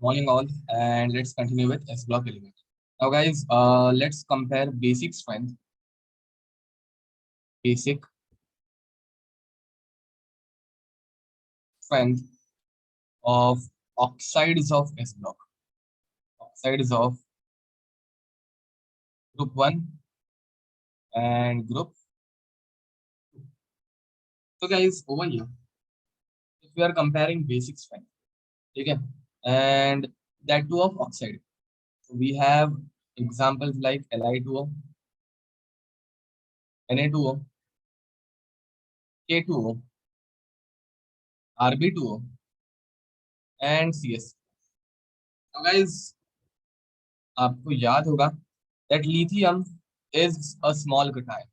Morning all, and let's continue with S block element. Now, guys, let's compare basic strength of oxides of S block, oxides of group 1 and group 2. So, guys, over here, if we are comparing basic strength, okay, and that too of oxide, so we have examples like Li2O, Na2O, K2O, Rb2O, and CS. Now, guys, आपको याद होगा that lithium is a small cation.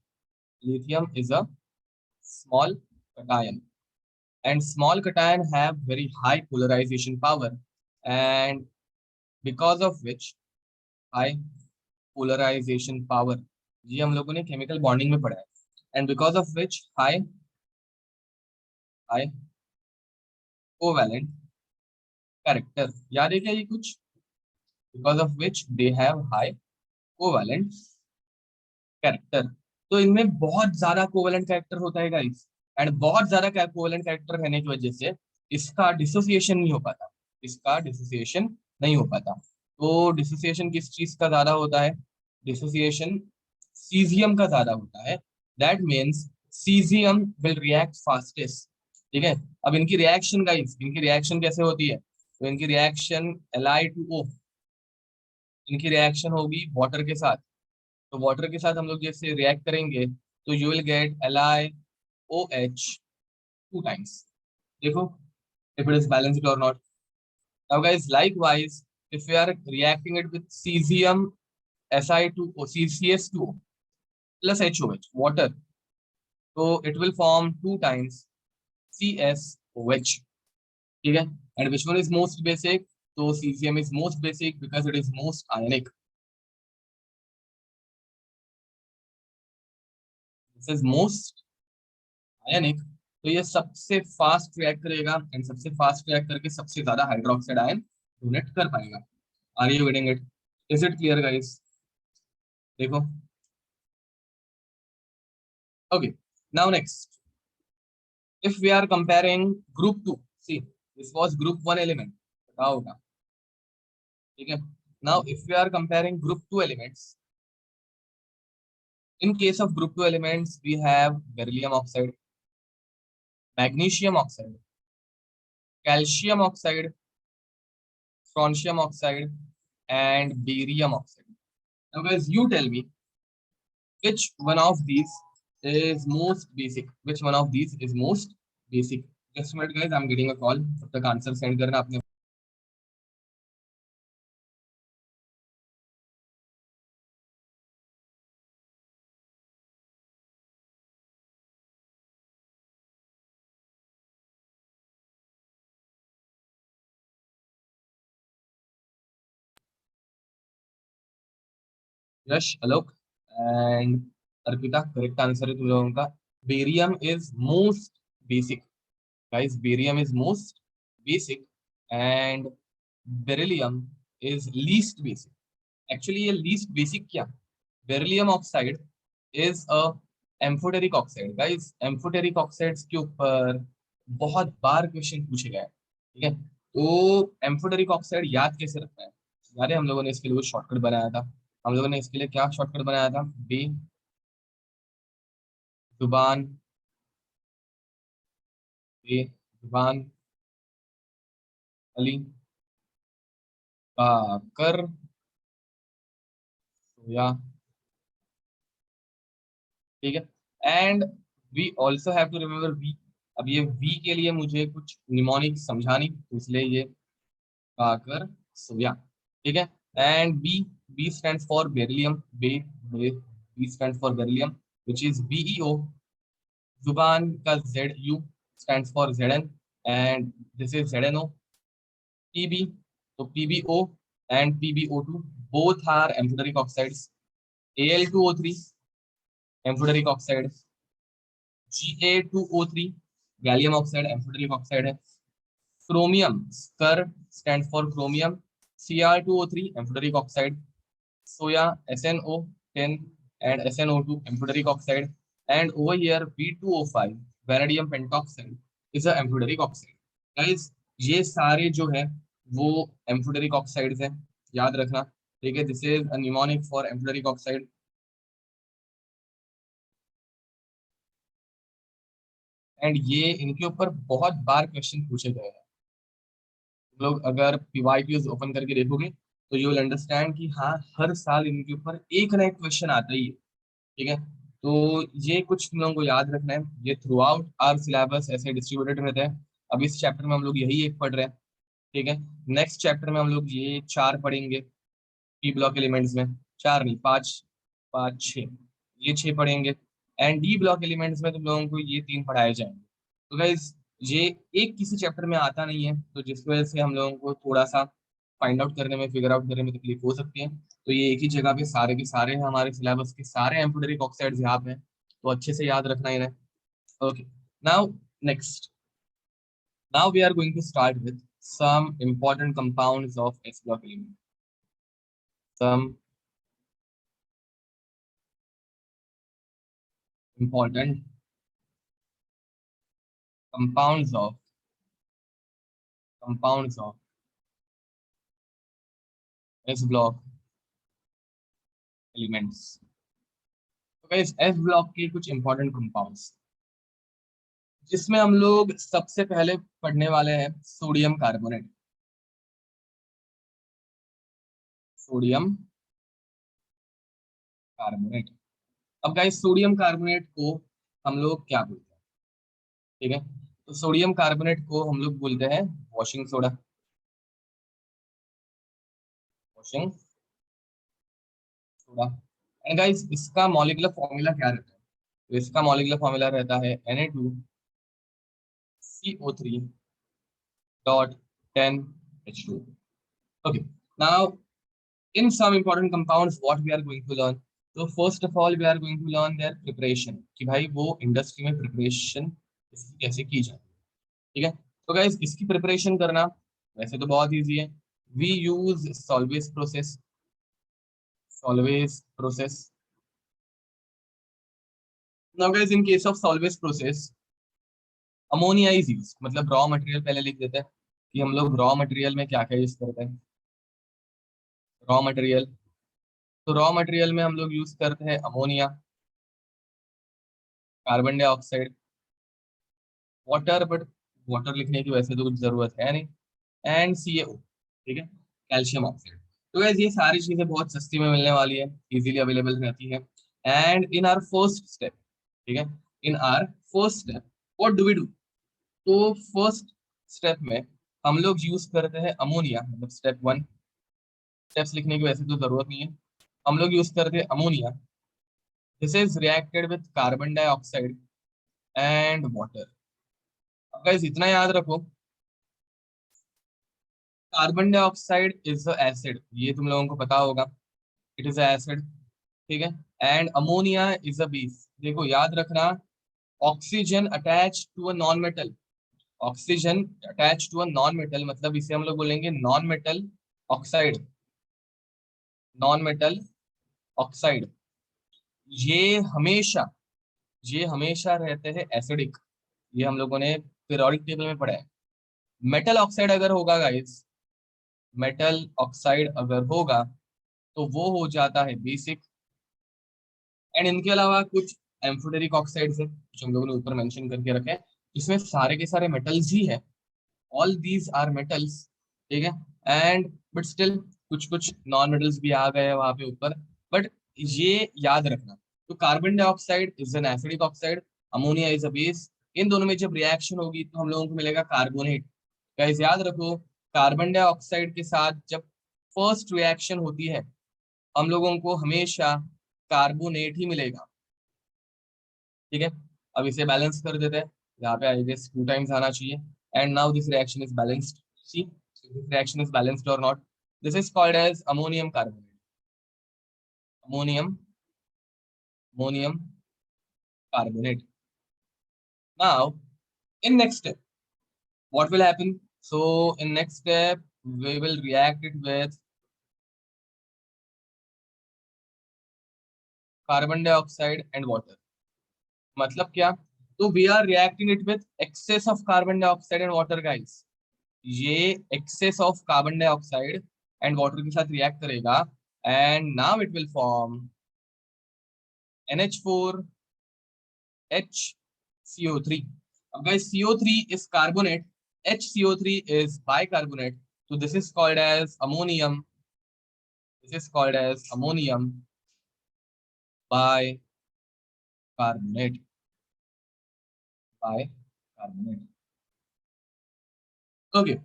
Lithium is a small cation, and small cation have very high polarization power, and because of which high polarization power, ये हम लोगों ने chemical bonding में पढ़ा है, and because of which high covalent character, याद है क्या ये कुछ? Because of which they have high covalent character. तो इनमें बहुत ज्यादा कोवेलेंट कैरेक्टर होता है गाइस, एंड बहुत ज्यादा कोवेलेंट कैरेक्टर रहने की वजह से इसका डिसोसिएशन नहीं हो पाता, इसका डिसोसिएशन नहीं हो पाता। तो डिसोसिएशन किस चीज का ज्यादा होता है? डिसोसिएशन सीजियम का ज्यादा होता है। That means caesium will react fastest. ठीक है, अब इनकी रिएक्शन गाइस, इनकी रिएक्शन कैसे होती है? तो इनकी रिएक्शन Li2O, इनकी रिएक्शन होगी वाटर के साथ। तो वाटर के साथ हम लोग जैसे रिएक्ट करेंगे तो you will get LiOH 2 times। देखो if it is balanced or not. Now guys, likewise, if we are reacting it with cesium Si2O, CCS2 plus HOH, water, so it will form 2 times CSOH. ठीक है, and which one is most basic? So cesium is most basic because it is most ionic. This is most आयनिक, तो ये सबसे fast react करेगा, and सबसे fast react करके सबसे ज्यादा हाइड्रोक्साइड आयन डोनेट कर पाएगा। Are you getting it? Is it clear guys? देखो, okay, now next, if we are comparing group 2, see this was group 1 element, पता होगा। ठीक है, now if we are comparing group 2 elements, in case of group 2 elements we have beryllium oxide, magnesium oxide, calcium oxide, strontium oxide, and barium oxide. Now, guys, you tell me which one of these is most basic. Which one of these is most basic? Just a minute, guys. I'm getting a call. तब तक answer send करना आपने। Yash, Alok and Arpita, correct answer है तुम लोगों का। Barium is most basic guys, barium is most basic, and beryllium is least basic. Actually ये least basic क्या? Beryllium oxide is a amphoteric oxide. Guys, amphoteric oxides के ऊपर बहुत बार क्वेश्चन पूछे गए हैं। ठीक है, तो एम्फोटेरिक ऑक्साइड याद कैसे रखना है? याद है हम लोगों ने इसके लिए वो शॉर्टकट बनाया था। हम लोगों ने इसके लिए क्या शॉर्टकट बनाया था? बे जुबान, बे जुबान अली कर सोया। ठीक है, and we also have to remember V. अब ये वी के लिए मुझे कुछ निमोनिक समझानी, तो इसलिए ये काकर सोया। ठीक है, and B, B stands for beryllium, बे, B stands for beryllium which is BeO। जुबान का ZU stands for Zn, and this is ZnO। Pb, तो PbO and PbO2 both are amphoteric oxides। Al2O3 amphoteric oxide, Ga2O3 gallium oxide amphoteric oxide है, Chromium, SCR stands for chromium. Cr2O3, amphoteric oxide. Soya, SNO10 and SNO2, amphoteric oxide. And over here, V2O5, vanadium pentoxide, is a amphoteric oxide. Guys, ये सारे जो है वो amphoteric oxides हैं, याद रखना. ठीक है, this is a mnemonic for amphoteric oxide. And ये इनके ऊपर बहुत बार क्वेश्चन पूछे गए हैं. लोग अगर पीवाईक्यूज ओपन करके देखोगे तो यू विल अंडरस्टैंड कि हाँ, हर साल इनके ऊपर एक ना एक क्वेश्चन आता ही है. ठीक है, तो ये कुछ तुम लोगों को याद रखना है. ये थ्रू आउट आर सिलेबस ऐसे डिस्ट्रीब्यूटेड रहते हैं. अब इस चैप्टर में हम लोग यही एक पढ़ रहे हैं. ठीक है, नेक्स्ट चैप्टर में हम लोग ये चार पढ़ेंगे. पी ब्लॉक एलिमेंट्स में चार नहीं, पांच, पांच छः, ये छह पढ़ेंगे. एंड डी ब्लॉक एलिमेंट्स में तुम लोगों को ये तीन पढ़ाए जाएंगे. तो गाइज, ये एक किसी चैप्टर में आता नहीं है, तो जिस वजह से हम लोगों को थोड़ा सा फाइंड आउट करने में, फिगर आउट करने में तकलीफ हो सकती है. तो ये एक ही जगह पे सारे के सारे हैं, हमारे सिलेबस के सारे एम्फोटेरिक ऑक्साइड्स यहाँ पे हैं, तो अच्छे से याद रखना इन्हें. Okay, now next, now we are going to start with some important compounds of S block element. Some important compounds of S block elements. तो गाइस, S ब्लॉक के कुछ इंपॉर्टेंट कंपाउंड्स, जिसमें हम लोग सबसे पहले पढ़ने वाले हैं सोडियम कार्बोनेट. Sodium carbonate. अब गाइस, सोडियम कार्बोनेट को हम लोग क्या बोलते हैं? ठीक है, तो सोडियम कार्बोनेट को हम लोग बोलते हैं washing soda. Washing soda. And guys, इसका मॉलिक्यूलर फॉर्मूला क्या रहता है? तो इसका मॉलिक्यूलर फॉर्मूला रहता है Na2CO3.10H2. Okay, now in some important compounds, what we are going to learn? So first of all, we are going to learn their preparation, कि भाई वो इंडस्ट्री में प्रिपरेशन इसकी कैसे की जाए. ठीक है, तो गाइस, इसकी प्रिपरेशन करना वैसे तो बहुत इजी है. We use Solvay process. Now guys, in case of Solvay process, ammonia is use, मतलब रॉ मटेरियल पहले लिख देते हैं कि हम लोग रॉ मटेरियल में क्या क्या यूज करते हैं. रॉ मटेरियल, तो रॉ मटेरियल में हम लोग यूज करते हैं ammonia, carbon dioxide, water, but water लिखने की वैसे तो कुछ जरूरत है नहीं, एंड CaO. ठीक है, कैल्शियम ऑक्साइड. तो guys, ये सारी चीजें बहुत सस्ती में मिलने वाली है, इजीली अवेलेबल रहती है. And in our first step, ठीक है, in our first step, what do we do? तो फर्स्ट स्टेप में हम लोग यूज करते हैं अमोनिया, मतलब स्टेप वन. स्टेप्स लिखने की वैसे तो जरूरत नहीं है, हम लोग यूज करते हैं ammonia. This is reacted with carbon dioxide and water. Guys, इतना याद रखो, carbon dioxide is a acid, ये तुम लोगों को पता होगा, इट इज एसिड. ठीक है, and ammonia is a base. देखो याद रखना, oxygen attach to a non metal, oxygen attach to a non metal, मतलब इसे हम लोग बोलेंगे non metal oxide. Non metal oxide, ये हमेशा ये हमेशा रहते हैं एसिडिक. ये हम लोगों ने पीरियोडिक टेबल में पढ़ा है. मेटल ऑक्साइड अगर होगा गाइस, मेटल ऑक्साइड अगर होगा तो वो हो जाता है बेसिक. एंड इनके अलावा कुछ एम्फोटेरिक ऑक्साइड्स है, कुछ हम लोगों ने ऊपर मेंशन करके रखे हैं, इसमें सारे के सारे मेटल्स ही है. All these are metals. ठीक है, एंड बट स्टिल कुछ कुछ नॉन मेटल्स भी आ गए हैं वहां पे ऊपर. बट ये याद रखना, तो carbon dioxide is an acidic oxide, ammonia is a base. इन दोनों में जब रिएक्शन होगी तो हम लोगों को मिलेगा कार्बोनेट. गाइस, याद रखो, कार्बन डाइऑक्साइड के साथ जब फर्स्ट रिएक्शन होती है, हम लोगों को हमेशा कार्बोनेट ही मिलेगा. ठीक है, अब इसे बैलेंस कर देते हैं. यहाँ पे आई गेस टू टाइम्स आना चाहिए. And now this reaction is balanced. See, this reaction is balanced or not. This is called as ammonium carbonate. Ammonium ammonium carbonate. Now in next step, what will happen? So in next step we will react it with carbon dioxide and water. मतलब क्या? तो we are reacting it with excess of carbon dioxide and water guys. ये excess of carbon dioxide and water के साथ react करेगा and now it will form NH4 HCO3. अब guys CO3 is carbonate, HCO3 is bicarbonate. So this is called as ammonium. This is called as ammonium bicarbonate. Bicarbonate. Okay.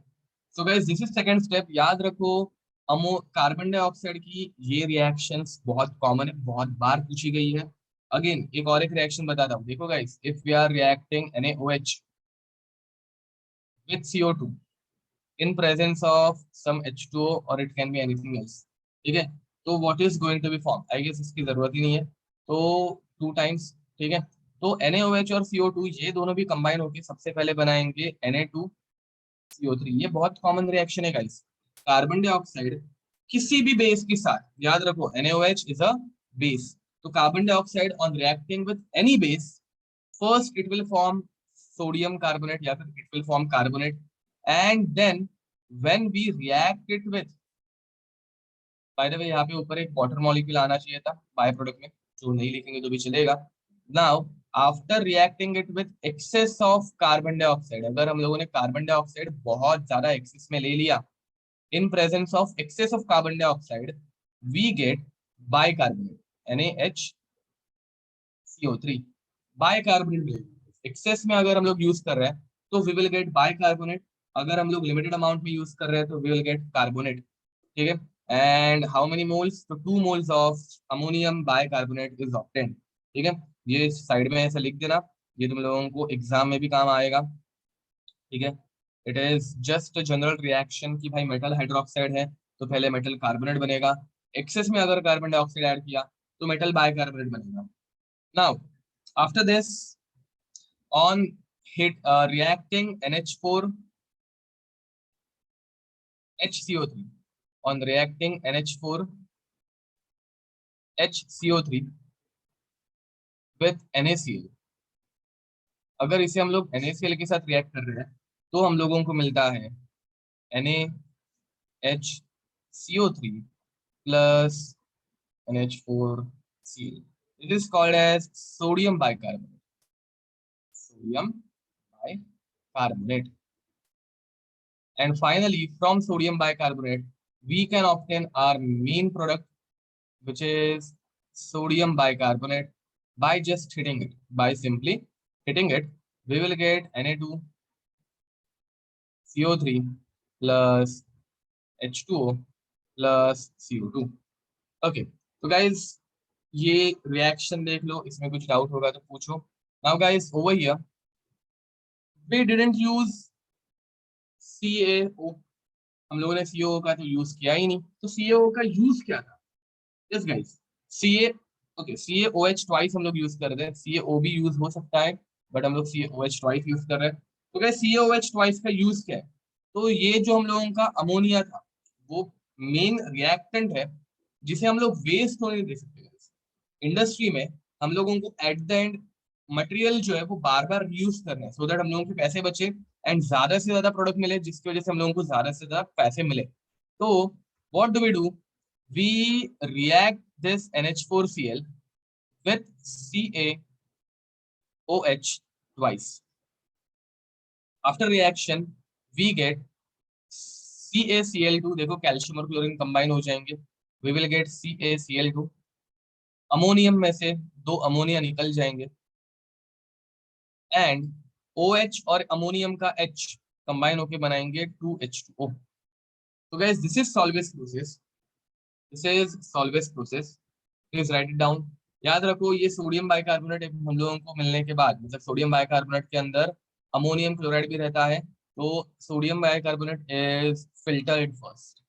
So guys, this is second step. याद रखो Amo carbon dioxide की ये reactions बहुत common है, बहुत बार पूछी गई है. अगेन एक और एक रिएक्शन बताता हूँ. देखो guys, if we are reacting NaOH with CO2 in presence of some H2O or it can be anything else. ठीक है. तो what is going to be formed? I guess इसकी जरूरत ही नहीं है. तो टू टाइम्स. ठीक है. तो NaOH और CO2 ये दोनों भी कंबाइन होके सबसे पहले बनाएंगे Na2CO3. ये बहुत कॉमन रिएक्शन है गाइस. कार्बन डाइऑक्साइड किसी भी बेस के साथ, याद रखो NaOH इज अ बेस. तो carbon dioxide on reacting with any base, first it will form sodium carbonate या फिर it will form carbonate, and then when we react it with, by the way यहाँ पे ऊपर एक water molecule आना चाहिए था बाय प्रोडक्ट में, जो नहीं लिखेंगे तो भी चलेगा. Now after reacting it with excess of carbon dioxide, अगर हम लोगों ने कार्बन डाइऑक्साइड बहुत ज्यादा एक्सेस में ले लिया, in presence of excess of carbon dioxide we get bicarbonate NaHCO3. Bicarbonate excess में अगर हम लोग यूज कर रहे हैं तो वी विल गेट बाइकार्बोनेट. अगर हम लोग लिमिटेड अमाउंट में यूज कर रहे हैं तो वी विल गेट कार्बोनेट. ठीक है. And how many moles? तो 2 moles of ammonium bicarbonate is obtained. ठीक है. ये साइड में ऐसा लिख देना, ये तुम लोगों को एग्जाम में भी काम आएगा. ठीक है. It is just general reaction कि भाई मेटल हाइड्रोक्साइड है तो पहले मेटल कार्बोनेट बनेगा. एक्सेस में अगर कार्बन डाइऑक्साइड ऐड किया तो मेटल बाइकार्बोनेट बनेगा. Now after this, on hit reacting NH4 HCO3, on reacting NH4 HCO3 with NaCl, अगर इसे हम लोग NaCl के साथ रिएक्ट कर रहे हैं तो हम लोगों को मिलता है NaHCO3 plus NH4Cl. It is called as sodium bicarbonate. Sodium bicarbonate. And finally, from sodium bicarbonate, we can obtain our main product, which is sodium bicarbonate, by just hitting it. By simply hitting it, we will get Na2CO3 plus H2O plus CO2. Okay, so guys, ये reaction देख लो, इसमें कुछ doubt होगा तो पूछो. Now guys, over here, we didn't use CaO. हम लोगों ने CaO का तो यूज किया ही नहीं. तो CaO का यूज क्या था? Yes guys, CA, okay, CaOH twice हम लोग यूज कर रहे हैं. CaO भी यूज हो सकता है बट हम लोग CaOH ट्वाइस यूज कर रहे हैं. तो गाइस CaOH ट्वाइस का यूज क्या है? तो ये जो हम लोगों का अमोनिया था वो मेन रिएक्टेंट है जिसे हम लोग वेस्ट होने नहीं दे सकते. इंडस्ट्री में हम लोगों को एट द एंड मटेरियल जो है वो बार बार यूज करना है, सो दैट हम लोगों के पैसे बचे एंड ज्यादा से ज्यादा प्रोडक्ट मिले, जिसकी वजह से हम लोगों को ज्यादा से ज्यादा पैसे मिले. तो what do we do? we react this NH4Cl with CaOH twice. After reaction, we get CaCl2. देखो कैल्शियम और क्लोरीन कंबाइन हो जाएंगे. We will get CaCl2. Ammonium में से 2 अमोनिया निकल जाएंगे एंड OH और अमोनियम का H कंबाइन होके बनाएंगे 2H2O. तो guys, this is salvage process. This is salvage process. Please write it down. याद रखो, ये सोडियम बाइकार्बोनेट हम लोगों को मिलने के बाद, मतलब सोडियम बाइकार्बोनेट के अंदर अमोनियम क्लोराइड भी रहता है. तो sodium bicarbonate is filtered first.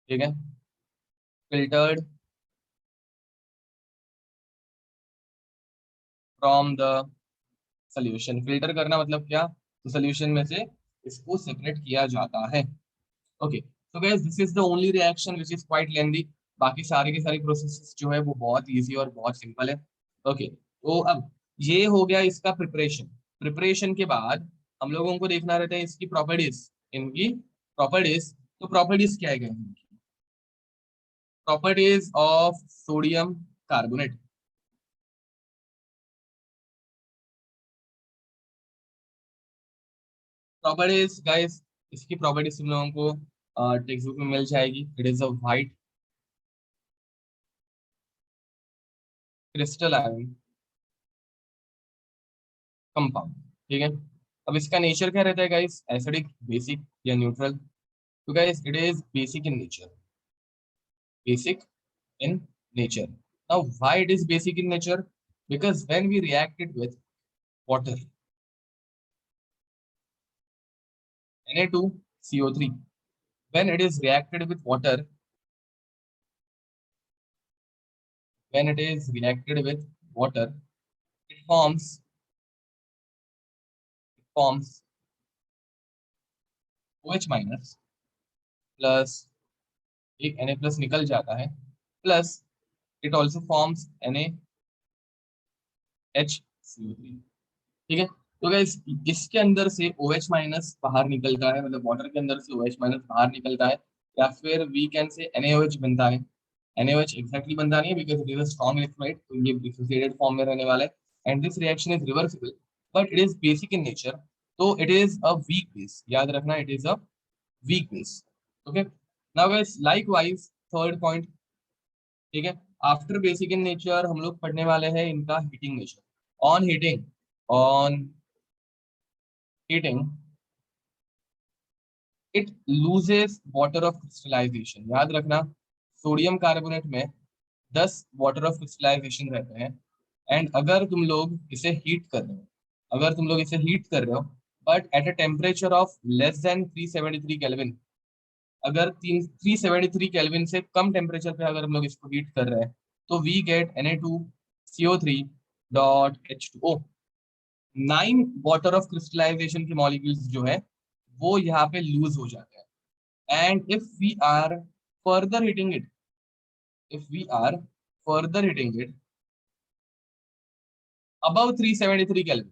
ठीक है. Filtered from the solution. Filter करना मतलब क्या? तो सोल्यूशन में से इसको सेपरेट किया जाता है। ओके, तो guys this is the only reaction which is quite lengthy. बाकी सारी की सारी प्रोसेस जो है वो बहुत इजी और बहुत सिंपल है। ओके, तो अब ये हो गया इसका प्रिपरेशन। प्रिपरेशन के बाद हम लोगों को देखना रहता है इसकी प्रॉपर्टीज, इनकी प्रॉपर्टीज। तो प्रॉपर्टीज क्या है इनकी? Properties of sodium carbonate. Properties guys, इसकी प्रॉपर्टीज तुम लोगों को टेक्स्ट बुक में मिल जाएगी। It is a white crystalline compound. ठीक है, अब इसका नेचर क्या रहता है गाइस? एसिडिक, बेसिक या न्यूट्रल? तो guys it is basic in nature, basic in nature. Now, why it is basic in nature? Because when we react it with water, Na2CO3, when it is reacted with water, when it is reacted with water, it forms OH minus plus एक Na plus निकल जाता है, plus it also forms NaHCO3। ठीक है, तो guys इसके अंदर से OH माइनस बाहर निकलता है, मतलब वाटर के अंदर से OH माइनस बाहर निकलता है, या फिर वी कैन से NaOH बनता है। NaOH एग्जैक्टली बनता नहीं है because it is a strong electrolyte, तो ये डिसोसिएटेड फॉर्म में रहने वाला है। And this reaction is reversible, but it is basic in nature, तो it is a weak base. याद रखना, it is a weak base. Okay, now guys likewise third point. ठीक है, आफ्टर बेसिक इन नेचर हम लोग पढ़ने वाले हैं इनका heating nature. On heating, on heating it loses water of crystallization. याद रखना, सोडियम कार्बोनेट में 10 वाटर ऑफ क्रिस्टलाइजेशन रहते हैं। एंड अगर तुम लोग इसे हीट कर रहे हो, अगर तुम लोग इसे हीट कर रहे हो but at a temperature of less than 373 kelvin, अगर 373 केल्विन से कम टेम्परेचर पे अगर हम लोग इसको हीट कर रहे हैं, तो we get Na2CO3 .H2O। 9 water of crystallization के मॉलिक्यूल्स जो है वो यहाँ पे लूज हो जाते हैं। And if we are further heating it, if we are further hitting it above 373 kelvin,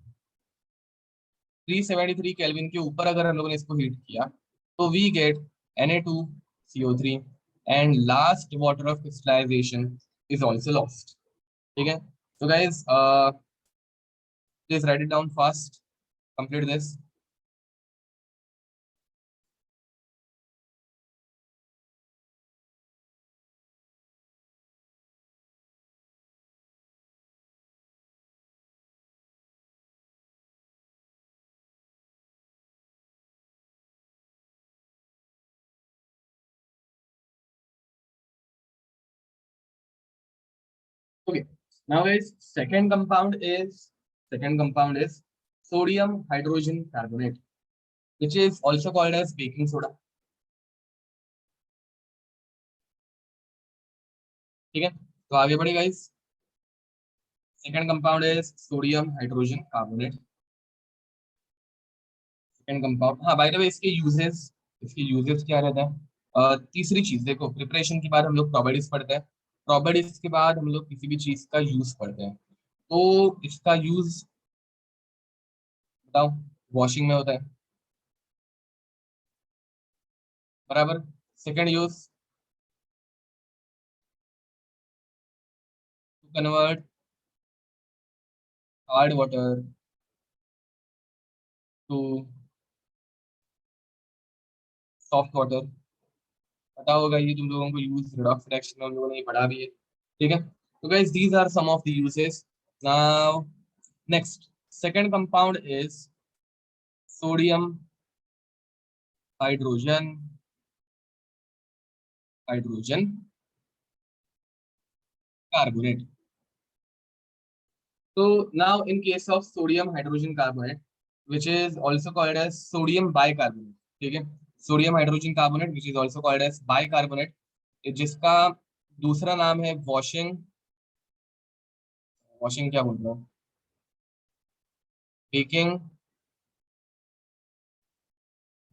373 kelvin के ऊपर अगर हम लोगों ने इसको हीट किया, तो we get Na2CO3 and last water of crystallization is also lost. ठीक है, तो guys please write it down fast, complete this. Okay, now guys, second compound is sodium hydrogen carbonate, which is also called as baking soda। ठीक है, तो आगे बढ़े guys. Second compound is sodium hydrogen carbonate. Second compound, हाँ by the way इसके uses क्या रहता है? तीसरी चीज देखो, प्रिपरेशन के बाद हम लोग प्रॉपर्टीज पढ़ते हैं, प्रॉपर्टीज के बाद हम लोग किसी भी चीज का यूज पढ़ते हैं। तो इसका यूज बताओ, वॉशिंग में होता है, बराबर। Second use, to convert hard water to soft water. पता होगा ये तुम लोगों को यूज, रिडॉक्स रिएक्शन में हम लोगों ने ये पढ़ा भी है। ठीक है, तो guys these are some of the uses. Now next, second compound is sodium hydrogen, hydrogen carbonate. तो now in case of sodium hydrogen carbonate which is also called as sodium bicarbonate. ठीक है, sodium hydrogen carbonate which is also called as bicarbonate, जिसका दूसरा नाम है washing, washing क्या बोल रहा हूँ, बेकिंग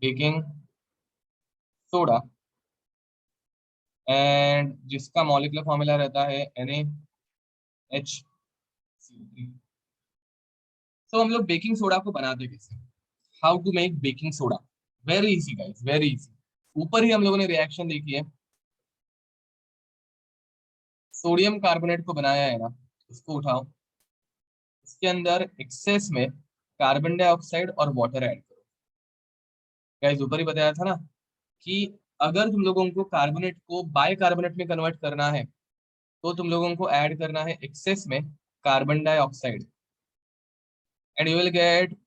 बेकिंग सोडा, एंड जिसका मॉलिक्यूलर फॉर्मूला रहता है NaHCl। तो हम लोग बेकिंग सोडा को बनाते कैसे? How to make baking soda? Very easy guys, very easy. ऊपर ही हम लोगों ने रिएक्शन देखी है, सोडियम कार्बोनेट को बनाया है ना, उसको उठाओ, इसके अंदर एक्सेस में कार्बन डाइऑक्साइड और वाटर ऐड करो। गाइस ऊपर ही बताया था ना कि अगर तुम लोगों को कार्बोनेट को बाय कार्बोनेट में कन्वर्ट करना है तो तुम लोगों को ऐड करना है एक्सेस में carbon dioxide, and you will get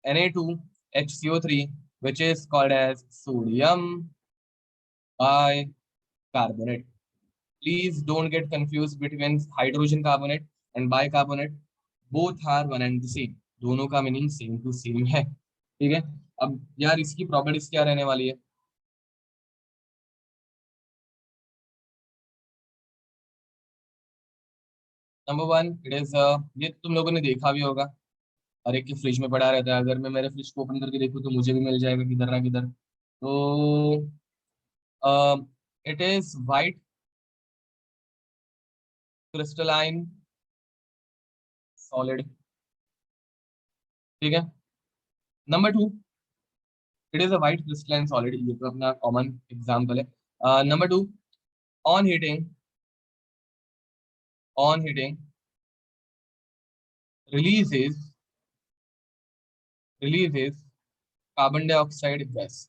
Na2HCO3 which is called as sodium bicarbonate. Please don't get confused between hydrogen carbonate and bicarbonate. Both are one and the same. दोनों का मीनिंग सेम टू सेम है, ठीक है। अब यार इसकी properties क्या रहने वाली है? नंबर वन, इट इज, ये तुम लोगों ने देखा भी होगा, हर एक के फ्रिज में पड़ा रहता है। अगर मैं मेरे फ्रिज को ओपन करके देखूँ तो मुझे भी मिल जाएगा किधर ना किधर। तो it is white crystalline solid, ठीक है। Number two, it is a white crystalline solid, ये तो अपना कॉमन एग्जाम्पल है। Number two, on heating, on heating releases, releases carbon dioxide gas,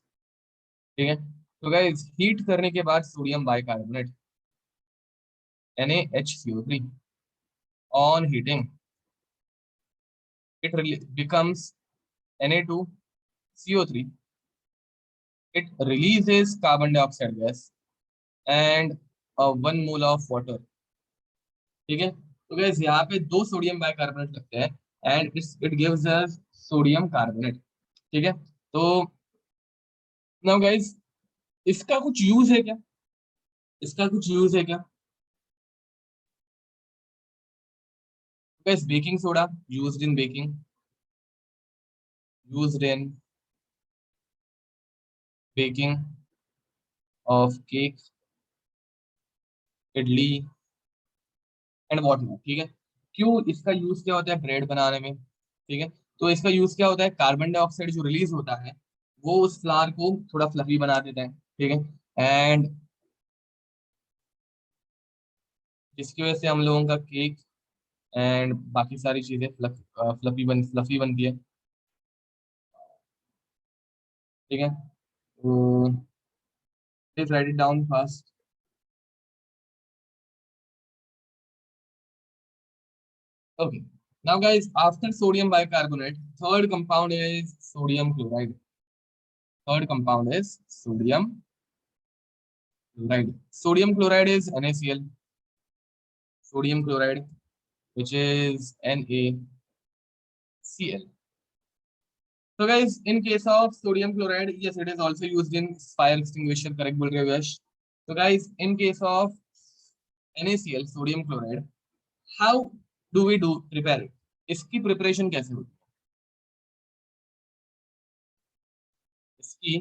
ठीक है। तो गाइस हीट करने के बाद sodium bicarbonate NaHCO3, on heating it becomes Na2CO3, it releases carbon dioxide gas and 1 mole of water, ठीक है। तो गैस यहाँ पे दो सोडियम बाइकार्बोनेट लगते हैं and it gives us sodium carbonate, ठीक है। तो नाउ गाइस, इसका कुछ यूज है क्या? इसका कुछ यूज है क्या? Gas baking soda used in baking, used in baking of cake, idli and what not, ठीक है। क्यों इसका यूज क्या होता है? ब्रेड बनाने में, ठीक है। तो इसका यूज क्या होता है? कार्बन डाइऑक्साइड जो रिलीज होता है वो उस फ्लावर को थोड़ा फ्लफी बना देता है, ठीक है। एंड जिसकी वजह से हम लोगों का केक एंड बाकी सारी चीजें फ्लफी बनती है, ठीक है। तो please write it down fast. Okay, now guys after sodium bicarbonate, third compound is sodium chloride, third compound is sodium chloride. Sodium chloride is NaCl, sodium chloride, which is NaCl. So guys, in case of sodium chloride, yes, it is also used in fire extinguisher, correct बोल रहे हो यश? So guys, in case of NaCl, sodium chloride, how do we do prepare it? इसकी preparation कैसे होती है? इसकी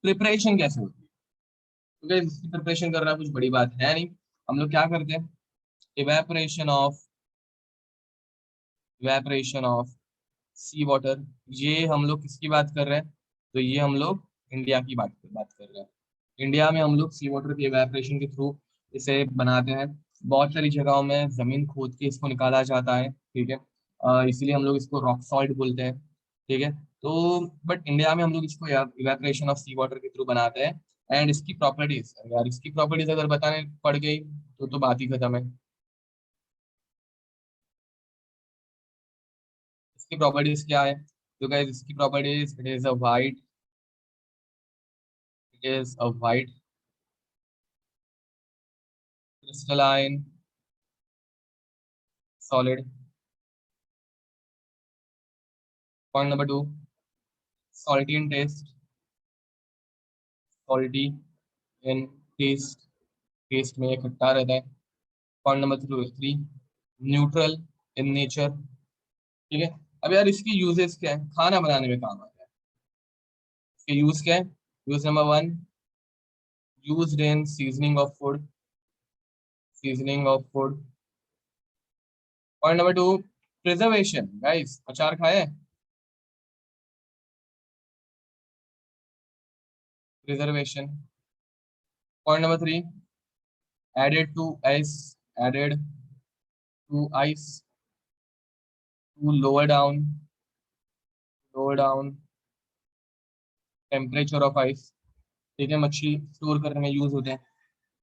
preparation कैसे होती है? तो guys, इसकी प्रिपरेशन करना कुछ बड़ी बात है नहीं। हम लोग क्या करते हैं? Evaporation of, evaporation of sea water. ये हम लोग किसकी बात कर रहे हैं? तो ये हम लोग इंडिया की बात कर रहे हैं। इंडिया में हम लोग सी वाटर की इवेपोरेशन के थ्रू इसे बनाते हैं। बहुत सारी जगहों में जमीन खोद के इसको निकाला जाता है, ठीक है। इसीलिए हम लोग इसको रॉक सॉल्ट बोलते हैं, ठीक है। तो बट इंडिया में हम लोग इसको इवेपोरेशन ऑफ सी वाटर के थ्रू बनाते हैं। एंड इसकी प्रॉपर्टीज, यार इसकी प्रॉपर्टीज अगर बताने पड़ गई तो बात ही खत्म है। इसकी प्रॉपर्टीज क्या है? तो गाइस इसकी properties, it is a white crystalline solid. Point number two, salty in taste, salty in taste, taste में ये खट्टा रहता है। Point number three, neutral in nature, ठीक है। अब यार इसकी यूजेस क्या है? खाना बनाने में काम आता है, यूज क्या है? Use number one, used in seasoning of food, seasoning of food. Point number two, preservation. Guys अचार खाए? Preservation. Point number three, added to ice, added to ice to lower down temperature of ice. ठीक है, मच्छी store करने में use होते हैं।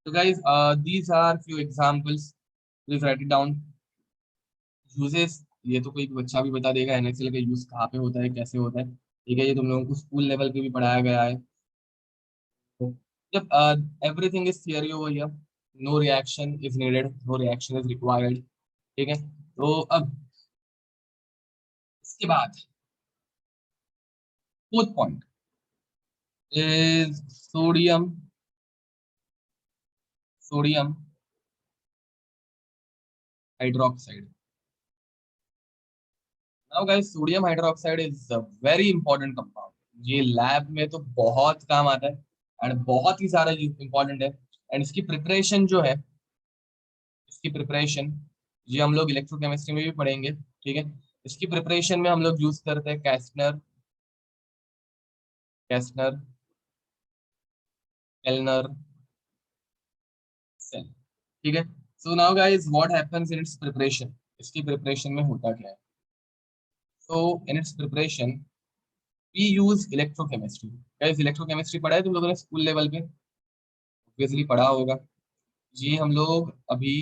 तो guys these are few examples, please write it down. Uses, ये तो कोई बच्चा भी बता देगा एनएसएल का यूज कहाँ पे होता है, कैसे होता है। ठीक है, ये तुम लोगों को स्कूल लेवल पे भी पढ़ाया गया है। तो जब everything is theory over here, no reaction is needed, no reaction is required. ठीक है, तो अब इसके बाद fourth point is sodium, sodium hydroxide. Now guys, sodium hydroxide is a very important compound. ये लैब में तो बहुत काम आता है एंड बहुत ही सारा इंपॉर्टेंट है। एंड इसकी प्रिपरेशन जो है, इसकी प्रिपरेशन, ये हम लोग इलेक्ट्रोकेमिस्ट्री में भी पढ़ेंगे। ठीक है, इसकी प्रिपरेशन में हम लोग यूज करते हैं कैस्टनर, कैस्टनर, केल्नर सेल। ठीक है, so now guys what happens in its preparation, इसकी प्रिपरेशन में होता क्या है? So in its preparation we use electrochemistry. Guys electrochemistry पढ़ा है तुम लोगों ने स्कूल लेवल पे? ऑब्वियसली पढ़ा होगा। ये हम लोग अभी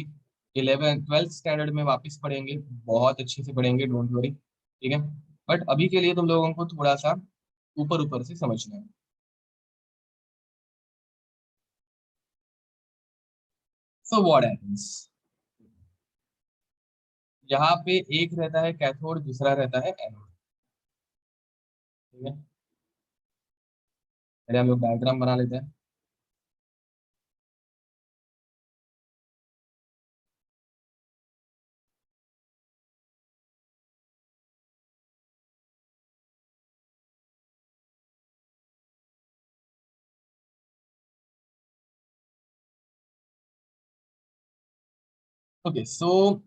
11th 12th स्टैंडर्ड में वापस पढ़ेंगे, बहुत अच्छे से पढ़ेंगे, डोंट वरी। ठीक है, बट अभी के लिए तुम लोगों को थोड़ा सा ऊपर ऊपर से समझना है। सो व्हाट हैपेंस, यहाँ पे एक रहता है कैथोड, दूसरा रहता है एनोड। ठीक है, पहले हम लोग डायग्राम बना लेते हैं। ओके, सो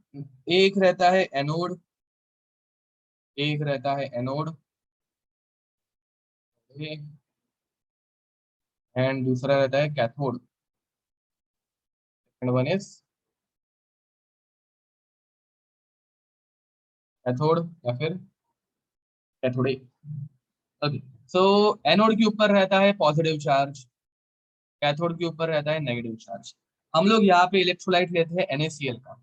एक रहता है एनोड, एक रहता है एनोड एंड दूसरा रहता है cathode, and one is cathode या फिर कैथोडे। ओके, सो एनोड के ऊपर रहता है पॉजिटिव चार्ज, कैथोड के ऊपर रहता है नेगेटिव चार्ज। हम लोग यहाँ पे इलेक्ट्रोलाइट लेते हैं NaCl का।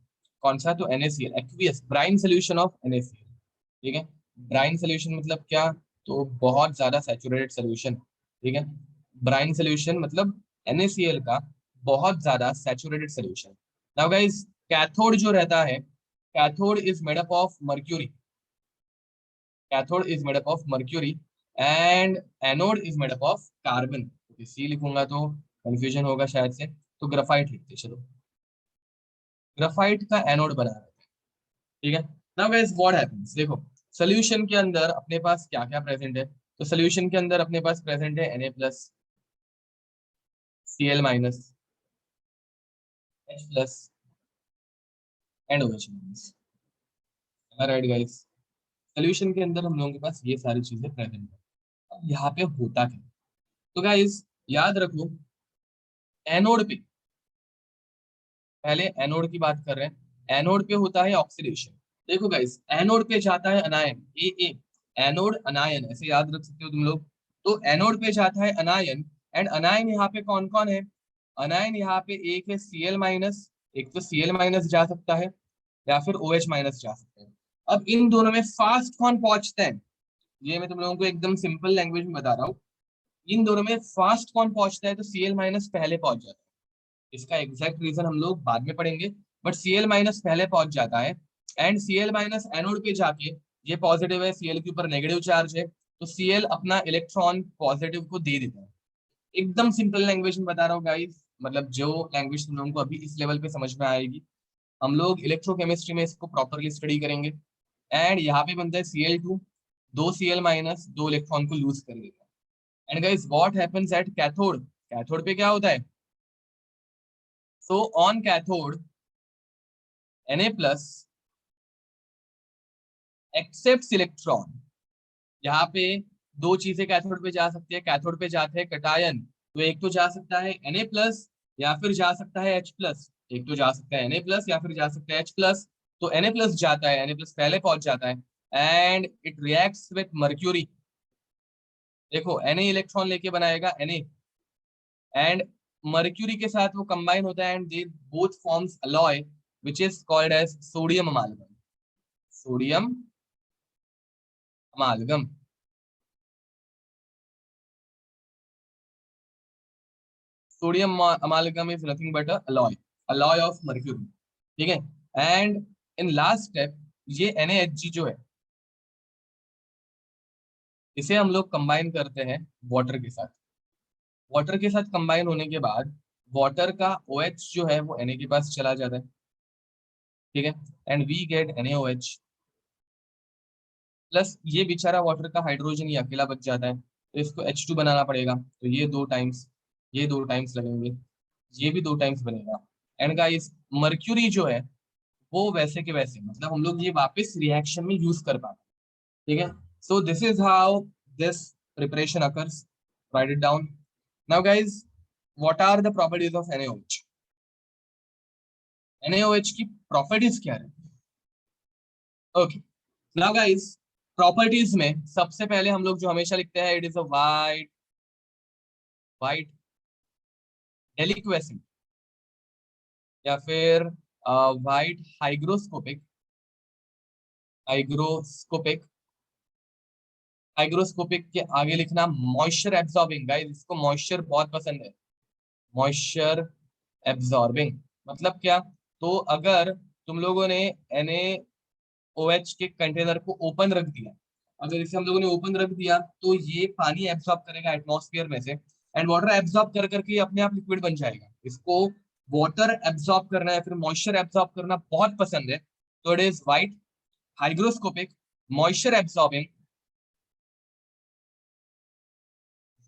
कौन सा? तो NaCl, aqueous brine solution of NaCl। ठीक है, ब्राइन सोल्यूशन मतलब क्या? तो बहुत ज्यादा सैचुरेटेड सोल्यूशन। ठीक है, ब्राइन सोल्यूशन मतलब NaCl का बहुत ज्यादा saturated solution. Now guys, cathode जो रहता है, cathode is made up of mercury, cathode is made up of mercury and anode is made up of carbon. See लिखूंगा तो कंफ्यूजन होगा शायद से, तो ग्राफाइट लिखते चलो, ग्राफाइट का एनोड बना रहे हैं। ठीक है, नाउ गाइस व्हाट हैपेंस, देखो सोल्यूशन के अंदर अपने पास क्या क्या प्रेजेंट है। तो सोल्यूशन के अंदर अपने पास प्रेजेंट है Na+, Cl-, H+ and OH-। Right guys, solution के अंदर हम लोगों के पास ये सारी चीजें प्रेजेंट है। अब यहाँ पे होता क्या? तो गाइस याद रखो, एनोड पे, पहले एनोड की बात कर रहे हैं। एनोड पे होता है ऑक्सीडेशन। देखो गाइस, एनोड पे जाता है अनायन, ए, एनोड अनायन, ऐसे याद रख सकते हो तुम लोग। तो एनोड पे जाता है अनायन, एंड अनायन यहाँ पे कौन कौन है? अनायन यहाँ पे एक है Cl-, एक तो Cl- जा सकता है या फिर OH- जा सकता है। अब इन दोनों में फास्ट कौन पहुंचता है? ये मैं तुम लोगों को एकदम सिंपल लैंग्वेज में बता रहा हूँ। इन दोनों में फास्ट कौन पहुंचता है? तो Cl- पहले पहुंच जाता है। इसका एग्जैक्ट रीजन हम लोग बाद में पढ़ेंगे, बट Cl- पहले पहुंच जाता है। एंड Cl- एनोड पे जाके, ये पॉजिटिव है, Cl के ऊपर नेगेटिव चार्ज है, तो Cl अपना इलेक्ट्रॉन पॉजिटिव को दे देता है। एकदम सिंपल लैंग्वेज में बता रहा हूँ गाइस, मतलब जो लैंग्वेज तुम लोगों को अभी इस लेवल पे समझ में आएगी, हम लोग इलेक्ट्रोकेमिस्ट्री में इसको प्रॉपरली स्टडी करेंगे। एंड यहाँ पे बनता है Cl2, दो Cl- दो इलेक्ट्रॉन को लूज कर देता है। And guys what happens at cathode, cathode पे क्या होता है? So on cathode Na plus accepts electron. यहाँ पे दो चीजें कैथोड पे जा सकती है, कैथोड पे जाते हैं कटायन, तो एक तो जा सकता है Na प्लस या फिर जा सकता है H प्लस, एक तो जा सकता है Na प्लस या फिर जा सकता है H प्लस। तो Na प्लस जाता है, Na प्लस पहले पहुंच जाता है and it reacts with mercury. देखो Na इलेक्ट्रॉन लेके बनाएगा Na एंड मर्क्यूरी के साथ वो कंबाइन होता है and they both forms alloy which is called as sodium amalgam. Sodium amalgam. Sodium amalgam is nothing but alloy, alloy of mercury. ठीक है। एंड इन लास्ट स्टेप ये NaHg जो है इसे हम लोग कंबाइन करते हैं वाटर के साथ। वाटर के साथ कंबाइन होने के बाद वाटर का OH जो है वो Na के पास चला जाता है। ठीक है। And we get NaOH plus ये बेचारा वाटर का हाइड्रोजन ही अकेला बच जाता है, तो इसको H2 बनाना पड़ेगा, तो ये दो टाइम्स, ये दो टाइम्स लगेंगे, ये भी दो टाइम्स बनेगा। एंड गाइस मर्क्यूरी जो है वो वैसे के वैसे, मतलब हम लोग ये वापस रिएक्शन में यूज कर पाते हैं। ठीक है। So this is how this preparation occurs. Write it down. Now guys what are the properties of NaOH? NaOH की प्रॉपर्टीज क्या है? ओके। नाउ गाइस प्रॉपर्टीज में सबसे पहले हम लोग जो हमेशा लिखते हैं, it is a white, white deliquescent या फिर वाइट हाइग्रोस्कोपिक, हाइग्रोस्कोपिक, हाइग्रोस्कोपिक के आगे लिखना मॉइस्चर एब्जॉर्बिंग। गाइस इसको मॉइस्चर बहुत पसंद है, मॉइस्चर एब्जॉर्बिंग मतलब क्या? तो अगर तुम लोगों ने NaOH के कंटेनर को ओपन रख दिया, अगर इसे हम लोगों ने ओपन रख दिया तो ये पानी एब्जॉर्ब करेगा एटमॉस्फेयर में से एंड वाटर एब्जॉर्ब कर करके अपने आप लिक्विड बन जाएगा। इसको वाटर एब्जॉर्ब करना या फिर मॉइस्चर एब्जॉर्ब करना बहुत पसंद है, तो it is white hygroscopic moisture absorbing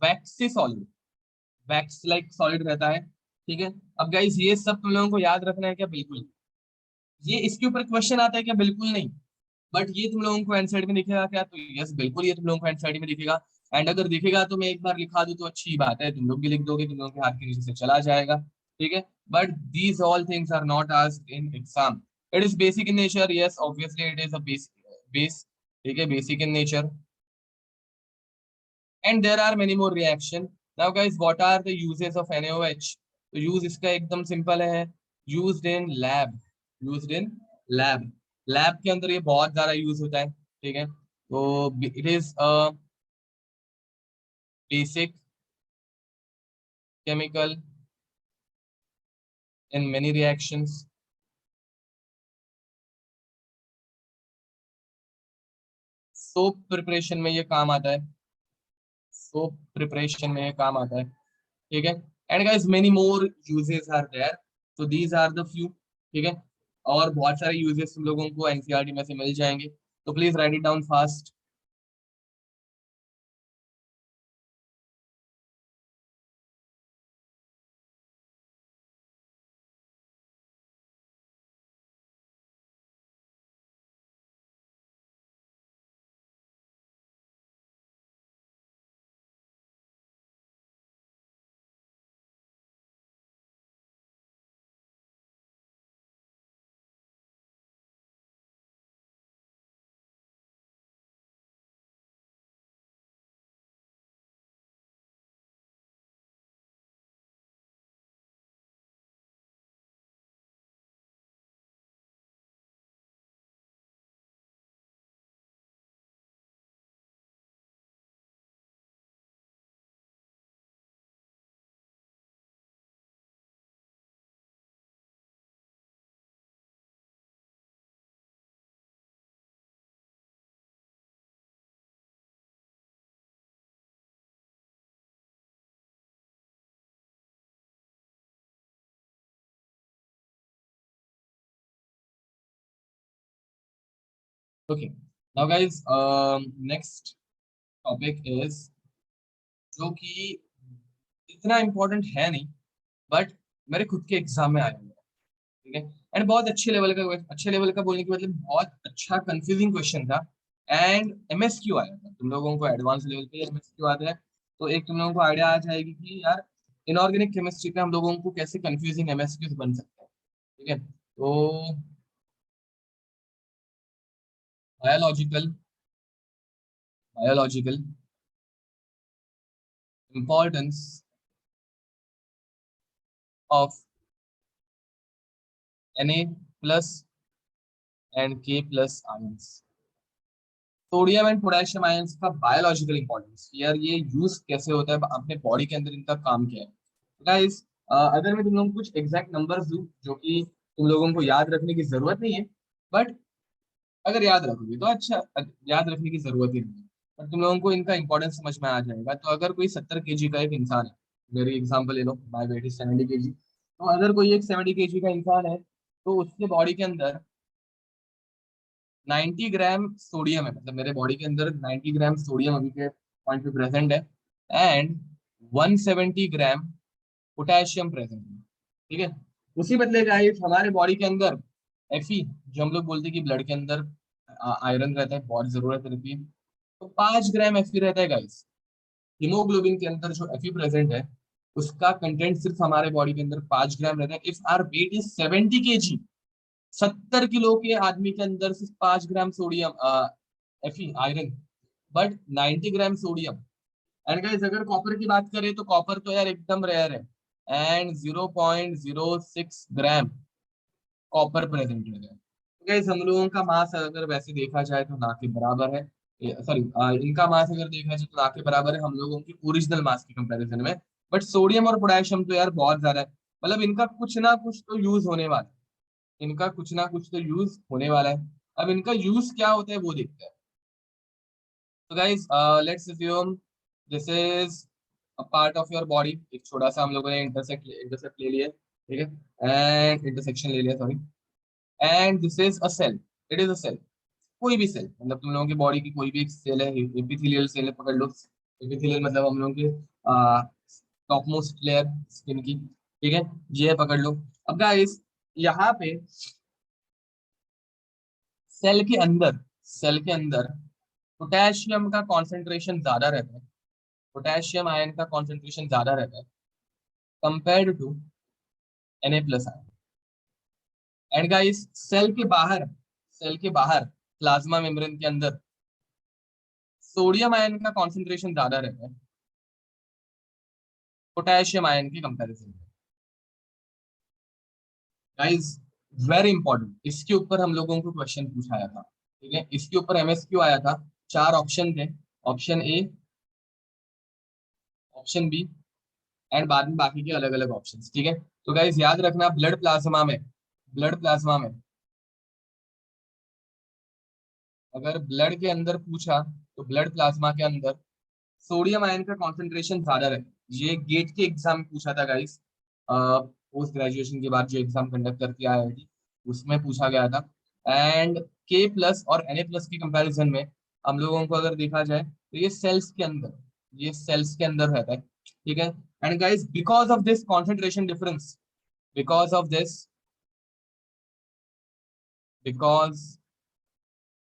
vaccine solid, wax like solid रहता है। ठीक है। अब गाइस ये सब तुम लोगों को याद रखना है क्या? बिल्कुल। ये इसके ऊपर क्वेश्चन आता है क्या? बिल्कुल नहीं। बट ये तुम लोगों को एनसीईआरटी में दिखेगा क्या? तो यस बिल्कुल ये तुम लोगों को एनसीईआरटी में दिखेगा। एंड अगर दिखेगा तो मैं एक बार लिखा दूं तो अच्छी बात है, तुम लोग भी लिख दोगे, तुम लोगों के हाथ के नीचे से चला जाएगा। ठीक है। But these all things are not asked in exam. It is basic in nature, yes obviously it is a base. ठीक है, basic in nature and there are many more reaction. Now guys what are the uses of NaOH? तो use इसका एकदम simple है, used in lab, used in lab. Lab के अंदर ये बहुत ज्यादा यूज होता है। ठीक है। तो it is a basic chemical in many reactions. Soap preparation में ये काम आता है, सोप प्रिपरेशन में ये काम आता है। ठीक है। And guys many more uses are there, so these are the few. ठीक है। और बहुत सारे यूजेस तुम लोगों को एनसीईआरटी में से मिल जाएंगे, तो please write it down fast. Okay. Now, guys, next topic is जो कि इतना इम्पोर्टेंट है नहीं, बट मेरे खुद के एग्जाम में आया हुआ है। ठीक है। एंड बहुत अच्छे लेवल का बोलने की मतलब बहुत अच्छा कंफ्यूजिंग क्वेश्चन था। एंड एमएसक्यू आया था, तुम लोगों को एडवांस लेवल पे एमएसक्यू आता है, तो एक तुम लोगों को आइडिया आ जाएगी कि यार इनऑर्गेनिक केमिस्ट्री पे हम लोगों को कैसे कंफ्यूजिंग एमएसक्यूज बन सकते हैं। ठीक है। तो biological biological importance of Na plus and K plus ions. Sodium and potassium ions का बायोलॉजिकल इंपॉर्टेंस, यार ये यूज कैसे होता है अपने बॉडी के अंदर, इनका काम क्या है। गाइस, अगर मैं तुम लोगों को कुछ एग्जैक्ट नंबर्स दूं जो कि तुम लोगों को याद रखने की जरूरत नहीं है, बट अगर याद रखोगे तो अच्छा, याद रखने की जरूरत ही नहीं है, पर तुम लोगों को इनका इंपॉर्टेंस समझ में आ जाएगा। तो अगर कोई 70 kg का एक इंसान है, मेरी एग्जांपल ले लो, माय वेट इज 70 kg, तो अगर कोई एक 70 kg का इंसान है, तो उसके बॉडी के अंदर 90 ग्राम सोडियम है, मतलब मेरे बॉडी के अंदर 90 ग्राम सोडियम अभी के पॉइंट पे प्रेजेंट है, एंड 170 ग्राम पोटेशियम प्रेजेंट है। ठीक है। उसी बदले गाइस हमारे बॉडी के अंदर Fe, जो हम लोग बोलते हैं कि ब्लड के अंदर आयरन रहता है, बहुत जरूरत रहती है, तो 5 ग्राम Fe रहता है गाइस। हीमोग्लोबिन के अंदर जो Fe प्रेजेंट है, उसका कंटेंट सिर्फ हमारे बॉडी के अंदर 5 ग्राम रहता है। If are weight is 70 kg, 70 kilo के आदमी के अंदर सिर्फ 5 gram sodium, Fe iron, but 90 gram sodium. And guys अगर कॉपर की बात करें तो कॉपर तो यार एकदम रेयर है, एंड 0.06 ग्राम कॉपर प्रेजेंट है। तो गाइस हम लोगों का मास अगर वैसे देखा जाए तो ना के बराबर है, सॉरी, इनका मास अगर देखा जाए तो ना के बराबर है हम लोगों की ओरिजिनल मास के कंपैरिजन में। बट सोडियम और पोटेशियम तो यार बहुत ज्यादा है, मतलब इनका कुछ ना कुछ तो यूज होने वाला है, इनका कुछ ना कुछ तो यूज होने वाला है। अब इनका यूज क्या होता है वो देखते हैं। तो guys let's assume this is a part of your body, एक छोटा सा हम लोगों ने इंटरसेक्ट ले लिया, ठीक है, एंड इंटरसेक्शन ले लिया, sorry, and this is a cell, it is a cell, कोई भी सेल, मतलब तुम लोगों की बॉडी की कोई भी एक सेल है, एपिथेलियल सेल है, पकड़ लो। एपिथेलियल मतलब हम लोगों के टॉप मोस्ट लेयर स्किन की, ठीक है, ये है, पकड़ लो। अब गाइस यहाँ पे सेल के अंदर सेल के अंदर पोटेशियम का कॉन्सेंट्रेशन ज्यादा रहता है, पोटेशियम आयन का कॉन्सेंट्रेशन ज्यादा रहता है compared to Na plus ion. And guys cell के बाहर प्लाज्मा मेम्ब्रेन के अंदर सोडियम आयन का कॉन्सेंट्रेशन ज्यादा रहता है पोटेशियम आयन के कंपैरिजन में। गाइस वेरी इंपॉर्टेंट, इसके ऊपर हम लोगों को क्वेश्चन पूछाया था। ठीक है, इसके ऊपर एमएसक्यू आया था। 4 ऑप्शन थे, option A, option B, and बाद में बाकी के अलग अलग ऑप्शंस। ठीक है। तो गाइस याद रखना, ब्लड प्लाज्मा में अगर ब्लड के अंदर पूछा तो ब्लड प्लाज्मा के अंदर सोडियम आयन का कॉन्सेंट्रेशन ज्यादा रहे। ये गेट के एग्जाम में पूछा था गाइस, पोस्ट ग्रेजुएशन के बाद जो एग्जाम कंडक्ट करती है आईआईटी, उसमें पूछा गया था। एंड के प्लस और Na प्लस के कंपैरिजन में हम लोगों को अगर देखा जाए तो ये सेल्स के अंदर रहता है। ठीक है। And guys because of this because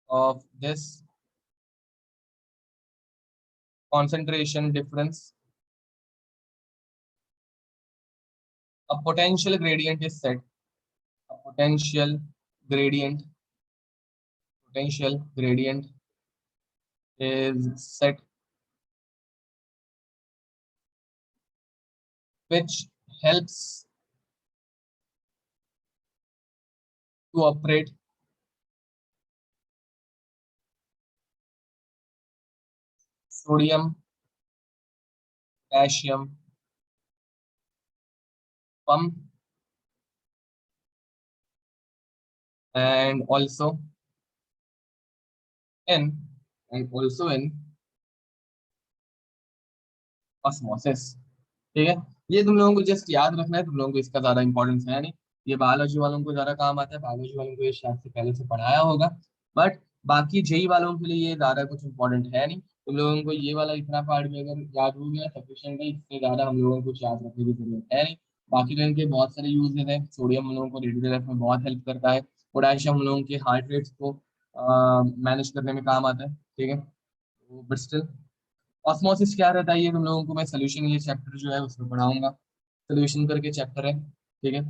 of this concentration difference, a potential gradient is set. A gradient potential gradient is set, which helps to operate sodium potassium pump, and also in and also in osmosis। ठीक है। ये तुम लोगों को just याद रखना है, तुम लोगों को इसका ज्यादा इंपॉर्टेंस है नहीं। ये बायोलॉजी वालों को ज्यादा काम आता है, बायोलॉजी वालों को ये शायद से पहले से पढ़ाया होगा, बट बाकी जेई वालों के लिए ये ज्यादा कुछ इंपॉर्टेंट है नहीं। तुम लोगों को ये वाला इतना पार्ट भी अगर याद हो गया सफिशिएंट है, इससे ज्यादा हम लोगों को कुछ याद रखने की जरूरत है नहीं। बाकी तो इनके बहुत सारे यूजेस हैं। सोडियम हम लोगों को रेडियो लाइफ में बहुत हेल्प करता है। पोटेशियम हम लोगों के हार्ट रेट्स को मैनेज करने में काम आता है, ठीक है। तो बट स्टिल ऑस्मोसिस क्या रहता है ये तुम लोगों को मैं सोल्यूशन ये चैप्टर जो है उसमें पढ़ाऊंगा। सोल्यूशन करके चैप्टर है, ठीक है।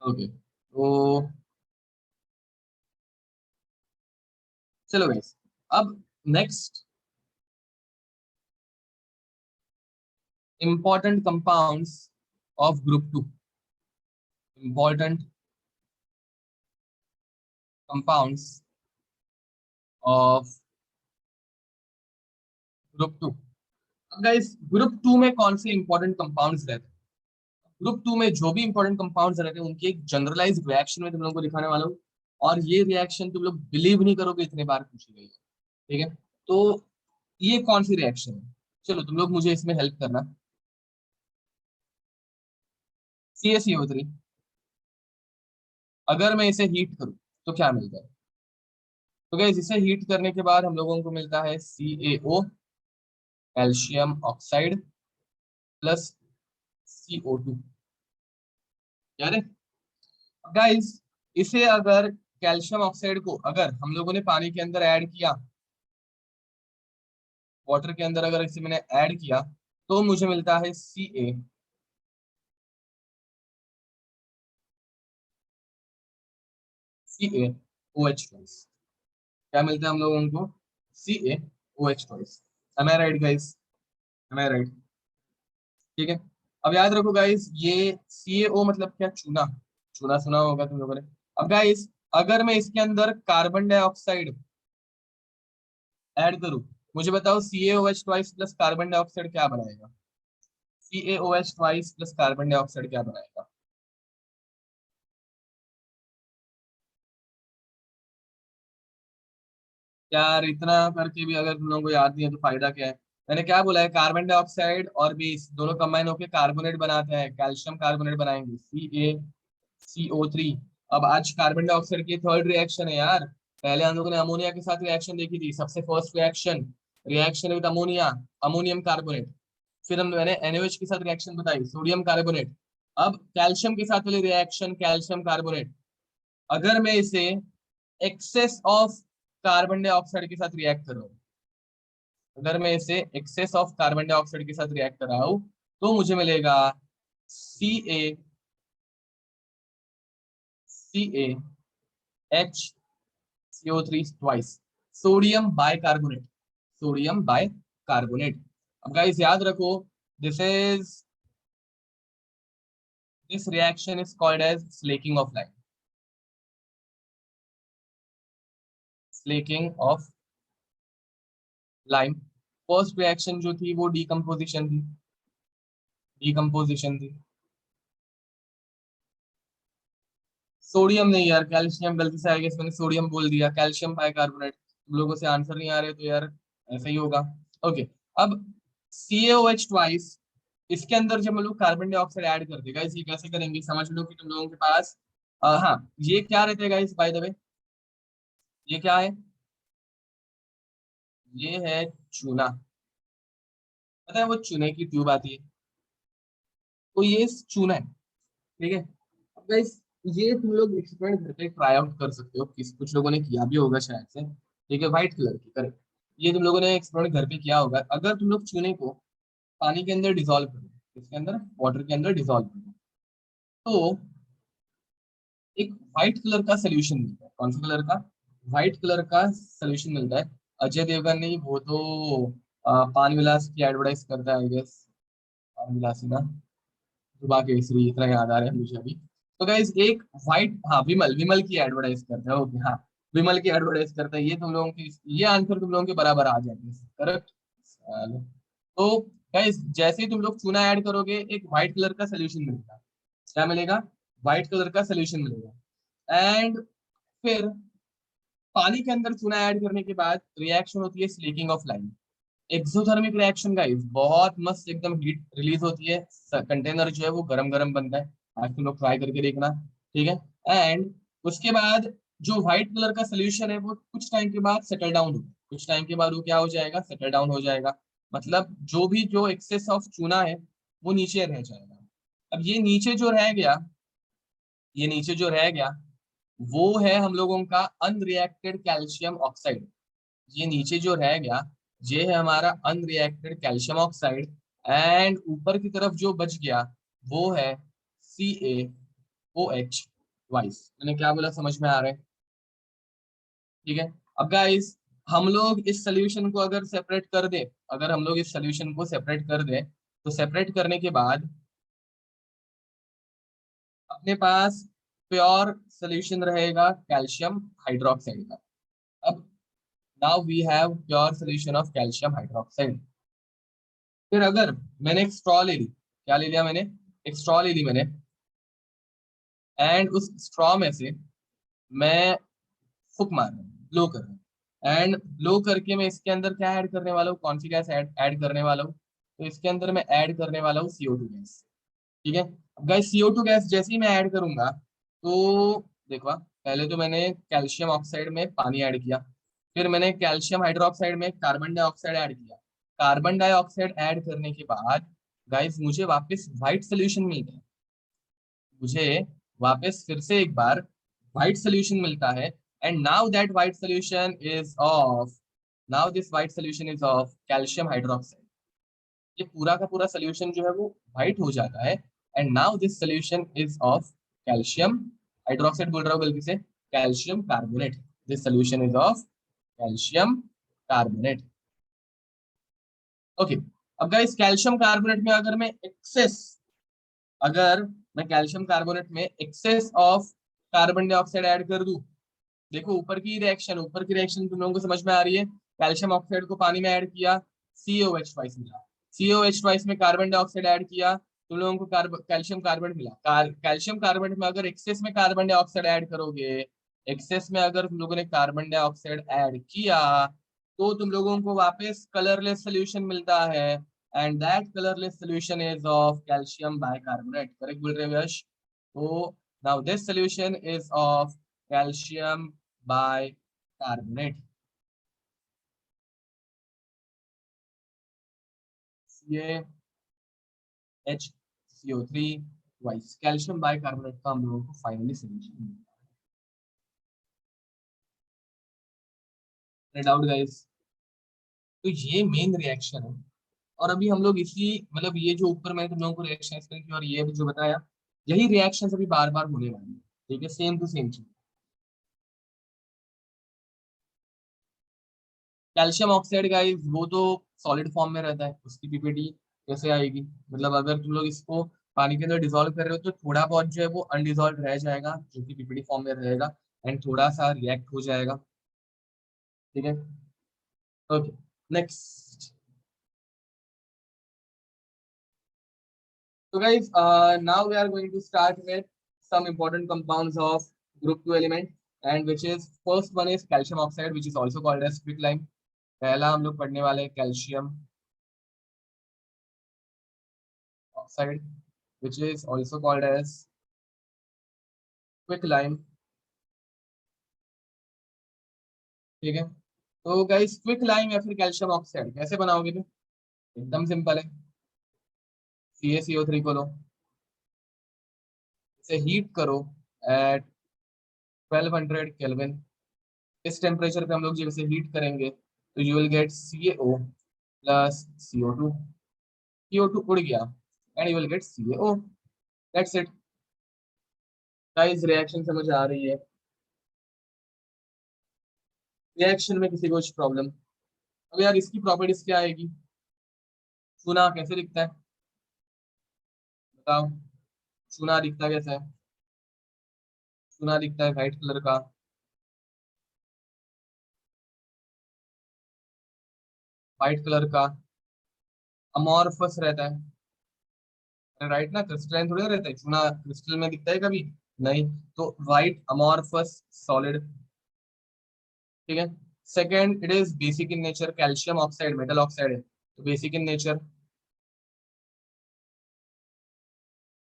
ओके तो चलो गाइस, अब next important compounds of group 2। Important compounds of group 2। अब गाइस ग्रुप 2 में कौन से इंपॉर्टेंट कंपाउंड्स रहते हैं? ग्रुप 2 में जो भी इंपॉर्टेंट कंपाउंड्स रहते हैं उनकी एक जनरलाइज रिएक्शन में तुम लोगों को दिखाने वाला हूँ। और ये रिएक्शन तुम लोग बिलीव नहीं करोगे, इतने बार पूछी गई है, ठीक है। तो ये कौन सी रिएक्शन है? चलो तुम लोग मुझे इसमें हेल्प करना। CaCO3, अगर मैं इसे हीट करूं तो क्या मिलता है? तो गाइस इसे हीट करने के बाद हम लोगों को मिलता है CaO, calcium oxide plus CO2। यार गाइस इसे अगर कैल्शियम ऑक्साइड को अगर हम लोगों ने पानी के अंदर ऐड किया, वाटर के अंदर अगर इसे मैंने ऐड किया, तो मुझे मिलता है CaOH2। क्या मिलता है हम लोगों को? CaOH2। एम आई राइट गाइस? एम आई राइट? ठीक है। अब याद रखो गाइस, ये CaO मतलब क्या? चूना। चूना सुना होगा तुम लोगों ने। अब गाइस अगर मैं इसके अंदर कार्बन डाइऑक्साइड ऐड करूं, मुझे बताओ CaOH2 प्लस कार्बन डाइऑक्साइड क्या बनाएगा? CaOH2 प्लस कार्बन डाइऑक्साइड क्या बनाएगा? यार इतना करके भी अगर तुम लोगों को याद नहीं है तो फायदा क्या है? मैंने क्या बोला है? कार्बन डाइऑक्साइड और बेस दोनों कंबाइन होकर कार्बोनेट बनाते हैं, कैल्शियम कार्बोनेट बनाएंगे, CaCO3। अब आज कार्बन डाइऑक्साइड की थर्ड रिएक्शन है यार। पहले हम लोगों ने अमोनिया के साथ रिएक्शन देखी थी, सबसे first reaction, reaction with ammonia, ammonium carbonate. फिर हम मैंने NaOH के साथ रिएक्शन बताई, सोडियम कार्बोनेट। अब कैल्शियम के साथ वाली रिएक्शन, कैल्शियम कार्बोनेट। अगर मैं इसे एक्सेस ऑफ कार्बन डाइऑक्साइड के साथ रिएक्ट कर रहा हूं, अगर मैं इसे एक्सेस ऑफ कार्बन डाइऑक्साइड के साथ रिएक्ट कर रहा हूं, तो मुझे मिलेगा CaCH CO3 twice, sodium bicarbonate, sodium bicarbonate. अब गाइस याद रखो, this is this reaction is called as slaking of lime, slaking of lime. First reaction जो थी वो डीकम्पोजिशन थी, डीकम्पोजिशन थी। सोडियम नहीं यार, कैल्शियम, गलती से आ गया मैंने सोडियम बोल दिया, कैल्शियम बाइकार्बोनेट। तुम लोगों से आंसर नहीं आ रहे तो यार ऐसा ही होगा। ओके। अब CaOH2, इसके अंदर जब हम लोग कार्बन डाइऑक्साइड ऐड कर देगा, इसे कैसे करेंगे समझ लो कि तुम लोगों के पास हाँ ये क्या रहता है गाइस बाय द वे? ये क्या है? ये है चूना। पता है वो चूने की ट्यूब आती है, तो ये चूना है, ठीक है। अब गाइस ये तुम लोग एक्सपेरिमेंट घर पे ट्राई आउट कर सकते हो, किस कुछ लोगों ने किया भी होगा शायद से, ठीक है। व्हाइट कलर की, करेक्ट। ये तुम लोगों ने एक्सपेरिमेंट घर पे किया होगा। अगर तुम लोग चूने को पानी के अंदर डिसॉल्व करो, इसके अंदर वाटर के अंदर डिसॉल्व करो, तो एक व्हाइट कलर का सोल्यूशन मिलता है। कौन सा कलर का? व्हाइट कलर का सोल्यूशन मिलता है। अजय देवगन नहीं, वो तो पान विलास की एडवर्टाइज करता है आई गेस। पान विलास ही ना, सुबह केसरी, इतना याद आ रहा है मुझे अभी। तो गाइज एक व्हाइट, हाँ विमल, विमल की एडवर्टाइज करता है, ओके हाँ, विमल की एडवर्टाइज करता है। ये तुम लोगों की, ये आंसर तुम लोगों के बराबर आ जाएंगे, करेक्ट। तो गाइज जैसे ही तुम लोग चूना ऐड करोगे, एक व्हाइट कलर का सोल्यूशन मिलेगा। क्या मिलेगा? व्हाइट कलर का सोल्यूशन मिलेगा। एंड फिर पानी के अंदर चूना ऐड करने के बाद रिएक्शन होती है slaking of lime, exothermic reaction guys, बहुत मस्त एकदम हीट रिलीज होती है, कंटेनर जो है वो गरम गरम बनता है। आज तुम लोग ट्राई करके देखना, ठीक है। एंड उसके बाद जो व्हाइट कलर का सोल्यूशन है वो कुछ टाइम के बाद सेटल डाउन होता है, कुछ टाइम के बाद वो क्या हो जाएगा, सेटल डाउन हो जाएगा। मतलब जो एक्सेस ऑफ चूना है वो नीचे रह जाएगा। अब ये नीचे जो रह गया वो है हम लोगों का अनरिएक्टेड कैल्शियम ऑक्साइड। ये नीचे जो रह गया ये है हमारा अनरिएक्टेड कैल्शियम ऑक्साइड। एंड ऊपर की तरफ जो बच गया वो है CaOH ट्वाइस। मैंने क्या बोला, समझ में आ रहा है? ठीक है। अब गाइस हम लोग इस सोल्यूशन को अगर सेपरेट कर दे, अगर हम लोग इस सोल्यूशन को सेपरेट कर दे तो सेपरेट करने के बाद अपने पास प्योर सोल्यूशन रहेगा कैल्शियम हाइड्रोक्साइड का। अब now we have pure solution of calcium hydroxide. फिर अगर मैंने एक स्ट्रॉ ले ली, क्या ले लिया मैंने, एक स्ट्रॉ ले ली मैंने, एंड उस स्ट्रॉ में से मैं फूक मार रहा हूँ, ब्लो कर रहा हूँ, एंड ब्लो करके मैं इसके अंदर क्या ऐड करने वाला हूँ, कौन सी गैस ऐड करने वाला हूँ, तो इसके अंदर मैं ऐड करने वाला हूँ CO2 गैस। ठीक है। अब गाइस CO2 गैस जैसे ही मैं ऐड करूंगा तो देखो, पहले तो मैंने कैल्शियम ऑक्साइड में पानी ऐड किया, फिर मैंने कैल्शियम हाइड्रोक्साइड में कार्बन डाइऑक्साइड ऐड किया। कार्बन डाइऑक्साइड ऐड करने के बाद गाइस मुझे वापस व्हाइट सोल्यूशन मिलता है, मुझे वापस फिर से एक बार व्हाइट सोल्यूशन मिलता है। And now that white solution is of, now this white solution is of calcium hydroxide. ये पूरा का पूरा सोल्यूशन जो है वो व्हाइट हो जाता है। And now this solution is of calcium hydroxide, बोल रहा हूँ गलती से, calcium carbonate. This solution is of calcium carbonate. Okay. अब गाइस कैल्शियम कार्बोनेट में अगर मैं कैल्शियम कार्बोनेट में excess of carbon dioxide add कर दूं, देखो ऊपर की रिएक्शन तुम लोगों को समझ में आ रही है। कैल्शियम ऑक्साइड को पानी में ऐड किया, COH ट्वाइस मिला, COH ट्वाइस में कार्बन डाइऑक्साइड ऐड किया, तुम लोगों को कैल्शियम कार्बोनेट मिला। कैल्शियम कार्बोनेट में अगर एक्सेस में कार्बन डाइऑक्साइड ऐड करोगे, एक्सेस में अगर तुम लोगों ने कार्बन डाइऑक्साइड ऐड किया तो तुम लोगों को वापस कलरलेस सोल्यूशन मिलता है। And that colourless solution is of calcium bicarbonate. Correct बोल रहे हो यश? तो now this solution is of calcium bicarbonate, CaHCO3 twice. Calcium bicarbonate का हम लोगों को फाइनली सोल्यूशन मिलता है। Doubt guys? तो ये मेन रिएक्शन है। और अभी हम लोग इसी, मतलब ये जो ऊपर मैंने तुम लोगों को रिएक्शन एक्सप्लेन किया और ये जो बताया, यही रिएक्शन अभी बार बार होने वाली है। ठीक है, सेम टू सेम चीज। कैल्शियम ऑक्साइड गाइस वो तो सॉलिड फॉर्म में रहता है, उसकी पीपीटी कैसे आएगी? मतलब अगर तुम लोग इसको पानी के अंदर डिसॉल्व कर रहे हो तो थोड़ा बहुत जो है वो अनडिजॉल्व रह जाएगा, जो कि पीपीटी फॉर्म में रहेगा, एंड थोड़ा सा रिएक्ट हो जाएगा। ठीक है। Okay, next. So guys, now we are going to start with some important compounds of group 2 element, and which is first one is calcium oxide, which is also called as quicklime. पहला हम लोग पढ़ने वाले हैं calcium oxide, which is also called as quicklime. ठीक है। तो guys quicklime या फिर कैल्शियम ऑक्साइड कैसे बनाओगे तुम? एकदम सिंपल है। CaCO3 को लो, इसे हीट करो एट 1200 केल्विन। इस टेम्परेचर पे हम लोग जब इसे हीट करेंगे तो you will get CaO plus CO2। CO2 उड़ गया and you will get CaO। That's it guys. Reaction समझ आ रही है? रिएक्शन में किसी को कुछ प्रॉब्लम? अब यार इसकी प्रॉपर्टीज क्या आएगी? चूना कैसे दिखता है बताओ? चूना दिखता कैसा है? चूना दिखता है व्हाइट कलर का। व्हाइट कलर का अमॉर्फस रहता है, राइट ना? क्रिस्टलाइन थोड़ी ना रहता है चूना, क्रिस्टल में दिखता है कभी? नहीं। तो व्हाइट अमॉर्फस सॉलिड। ठीक है। Second, it is basic in nature. Calcium oxide metal oxide है तो बेसिक इन नेचर।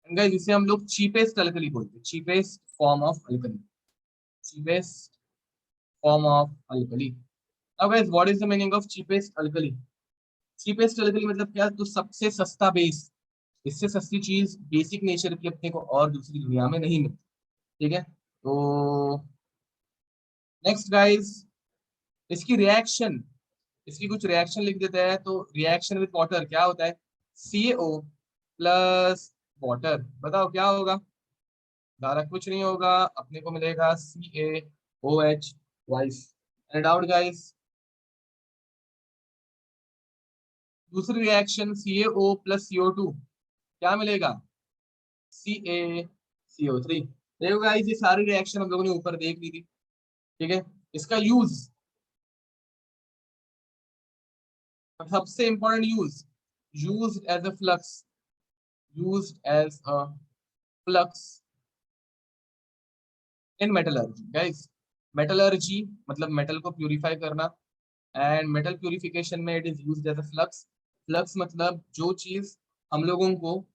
गाइस इसे हम लोग चीपेस्ट अल्कली बोलते हैं, cheapest form of alkali, cheapest form of alkali. अब guys what is the meaning of cheapest alkali? Cheapest alkali मतलब क्या, तो सबसे सस्ता बेस। इससे सस्ती चीज बेसिक नेचर की अपने को और दूसरी दुनिया में नहीं मिलती। ठीक है, तो नेक्स्ट गाइस, इसकी रिएक्शन, इसकी कुछ रिएक्शन लिख देते हैं। तो रिएक्शन विद वाटर क्या होता है? CaO plus water. बताओ क्या होगा? सारा कुछ नहीं होगा, अपने को मिलेगा CaOH twice. Any doubt guys? दूसरी रिएक्शन CaO प्लस CO2 क्या मिलेगा? CaCO3। देखो गाइस, ये सारी रिएक्शन हम लोगों ने ऊपर देख ली थी। ठीक है, इसका यूज, सबसे important use, use as a flux, use as a flux in metallurgy. Guys metallurgy मतलब मेटल को प्यूरिफाई करना, एंड मेटल प्यूरिफिकेशन में it is used as a flux. Flux मतलब जो चीज हम लोगों को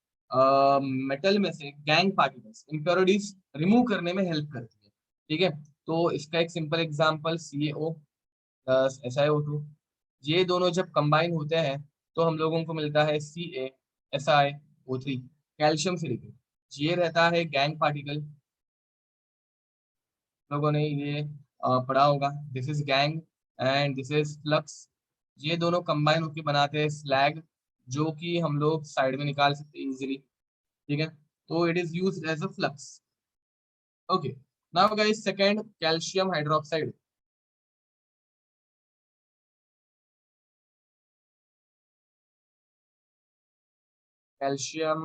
मेटल में से गैंग पार्टिकल्स, इम्प्योरिटीज रिमूव करने में हेल्प करती है। ठीक है, तो इसका एक simple example CaO plus SiO2, ये दोनों जब कंबाइन होते हैं तो हम लोगों को मिलता है CaSiO3। कैल्शियम सिलिकेट, ये रहता है गैंग पार्टिकल, लोगों ने ये पढ़ा होगा। This is gang and this is flux. ये दोनों कंबाइन होकर बनाते हैं स्लैग, जो कि हम लोग साइड में निकाल सकते हैं इजीली। ठीक है, तो it is used as a flux. Okay, now guys second, calcium hydroxide. Calcium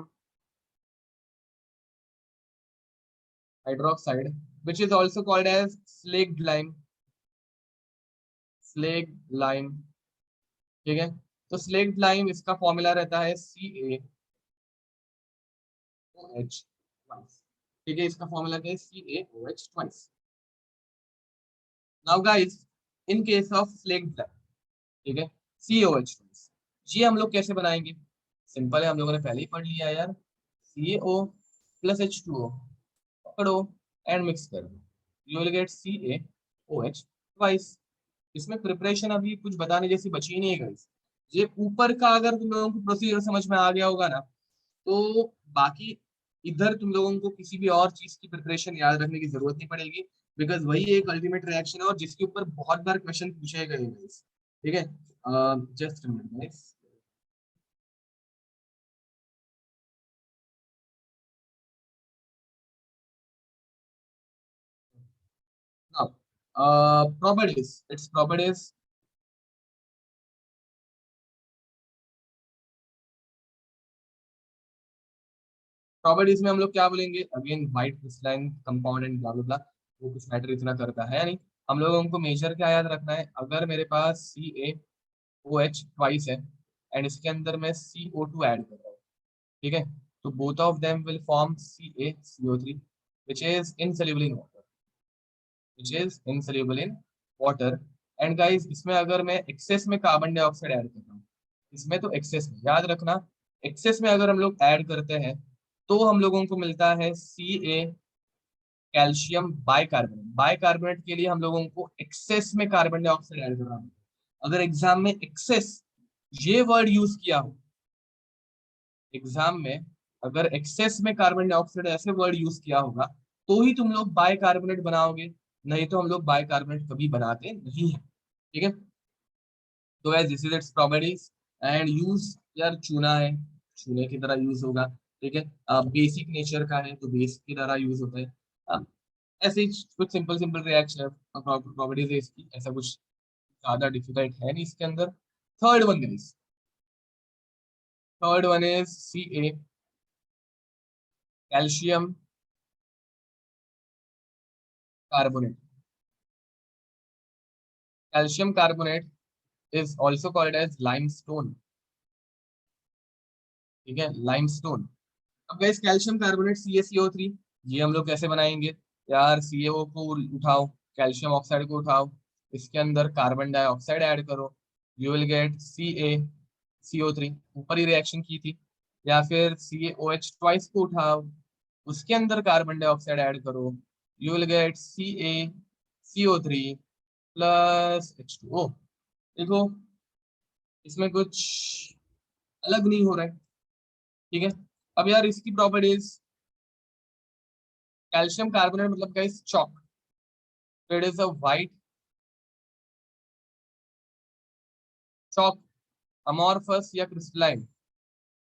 hydroxide which is also called as slaked lime, slaked lime। ठीक है, तो स्लेक्ट लाइम, इसका फॉर्मूला रहता है CaOH ट्वाइस। ठीक है, इसका फॉर्मूला क्या है? CaOH twice. Now guys, in case of slaked lime, ठीक है, CaOH ट्वाइस, ये हम लोग कैसे बनाएंगे? सिंपल है, हम लोगों ने पहले ही पढ़ लिया यार। CaO प्लस H2O पकड़ो एंड मिक्स कर दो, you will get CaOH twice. इसमें प्रिपरेशन अभी कुछ बताने जैसी बची ही नहीं है गाइस। ये ऊपर का अगर तुम लोगों को प्रोसीजर समझ में आ गया होगा ना, तो बाकी इधर तुम लोगों को किसी भी और चीज की प्रिपरेशन याद रखने की जरूरत नहीं पड़ेगी, बिकॉज वही एक अल्टीमेट रिएक्शन है और जिसके ऊपर बहुत बार क्वेश्चन पूछे गए हैं guys। ठीक है, just minute guys. Now properties, its properties. Properties में हम लोग क्या बोलेंगे? Again white crystalline compound and blah blah blah, वो कुछ मैटर इतना करता है या नहीं। हम लोगों को मेजर क्या याद रखना है? अगर मेरे पास CaOH ट्वाइस है एंड इसके अंदर मैं CO2 ऐड कर रहा हूँ, ठीक है, तो both of them will form CaCO3 which is insoluble in water, which is insoluble in water। And guys, इसमें अगर मैं एक्सेस में कार्बन डाइऑक्साइड ऐड कर रहा हूँ, इसमें तो एक्सेस में याद रखना, एक्सेस में अगर हम लोग ऐड करते हैं तो हम लोगों को मिलता है Ca कैल्शियम बाइकार्बोनेट। बाइकार्बोनेट के लिए हम लोगों को एक्सेस में कार्बन डाइऑक्साइड ऐड करना होगा। अगर एग्जाम में एक्सेस ये वर्ड यूज किया हो, एग्जाम में अगर एक्सेस में कार्बन डाइऑक्साइड ऐसे वर्ड यूज किया होगा, तो ही तुम लोग बाइकार्बोनेट बनाओगे, नहीं तो हम लोग बाइकार्बोनेट कभी बनाते नहीं है। ठीक है, तो as this is its properties and use. यार चूना है, चूने की तरह यूज होगा। ठीक है, बेसिक नेचर का है तो बेस की तरह यूज होता है। ऐसे ही कुछ सिंपल सिंपल रिएक्शन प्रॉपर्टीज है इसकी, ऐसा कुछ ज्यादा डिफिकल्ट है नहीं इसके अंदर। Third one is Ca calcium carbonate. Calcium carbonate is also called as limestone. ठीक है, लाइमस्टोन। अब गैस कैल्शियम कार्बोनेट CaCO3, ये हम लोग कैसे बनाएंगे? यार CaO को उठाओ, कैल्शियम ऑक्साइड को उठाओ, इसके अंदर कार्बन डाइऑक्साइड ऐड करो, यू विल गेट CaCO3। ऊपर ही रिएक्शन की थी। या फिर CaOH ट्वाइस को उठाओ, उसके अंदर कार्बन डाइऑक्साइड ऐड करो, you will get CaCO3 plus H2O। देखो इसमें कुछ अलग नहीं हो रहा है, ठीक है। अब यार इसकी प्रॉपर्टीज, कैल्शियम कार्बोनेट मतलब guys chalk, it is a white chalk, amorphous या क्रिस्टलाइन,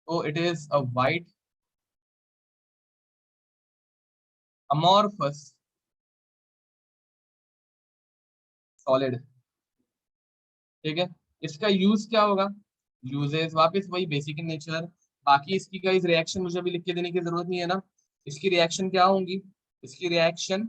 तो it is a white amorphous solid, ठीक है। इसका यूज क्या होगा, यूजेस वापस वही बेसिक इन नेचर। बाकी इसकी गाइस रिएक्शन मुझे अभी लिख के देने की जरूरत नहीं है ना। इसकी रिएक्शन क्या होंगी, इसकी रिएक्शन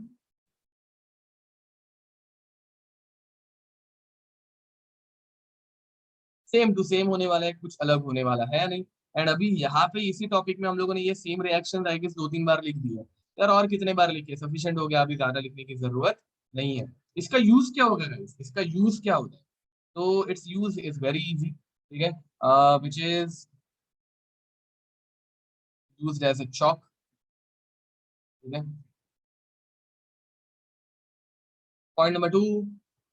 सेम टू सेम होने वाला है, कुछ अलग होने वाला है नहीं। एंड अभी यहाँ पे इसी टॉपिक में हम लोगों ने ये सेम रिएक्शन आई गेस 2-3 बार लिख दी है। यार और कितने बार लिखे, सफिशिएंट हो गया, अभी ज्यादा लिखने की जरूरत नहीं है। इसका यूज क्या होगा गाइस, इसका यूज क्या होता है, तो its use is very easy, ठीक है, which is used as a chalk, ठीक है। पॉइंट नंबर 2,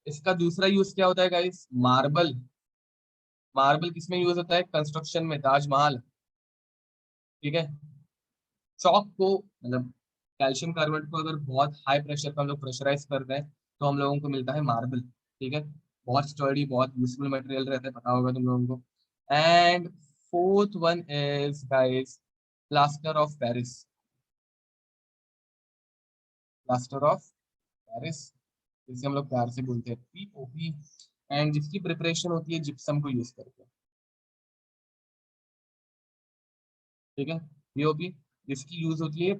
इसका दूसरा यूज क्या होता है गाइस, मार्बल। मार्बल किसमें यूज होता है, कंस्ट्रक्शन में, ताजमहल, ठीक है। चॉक को मतलब कैल्शियम कार्बोनेट को अगर बहुत हाई प्रेशर पे हम लोग प्रेशराइज करते हैं तो हम लोगों को मिलता है मार्बल, ठीक है। बहुत स्टर्डी, बहुत यूजफुल मटेरियल रहता है, पता होगा तुम लोगों को। And fourth one is guys plaster of Paris, plaster of Paris, जिसे हम लोग प्यार से बोलते हैं पीओपी, एंड जिसकी प्रिपरेशन होती है जिप्सम को यूज करके, ठीक है। पीओपी जिसकी यूज होती है,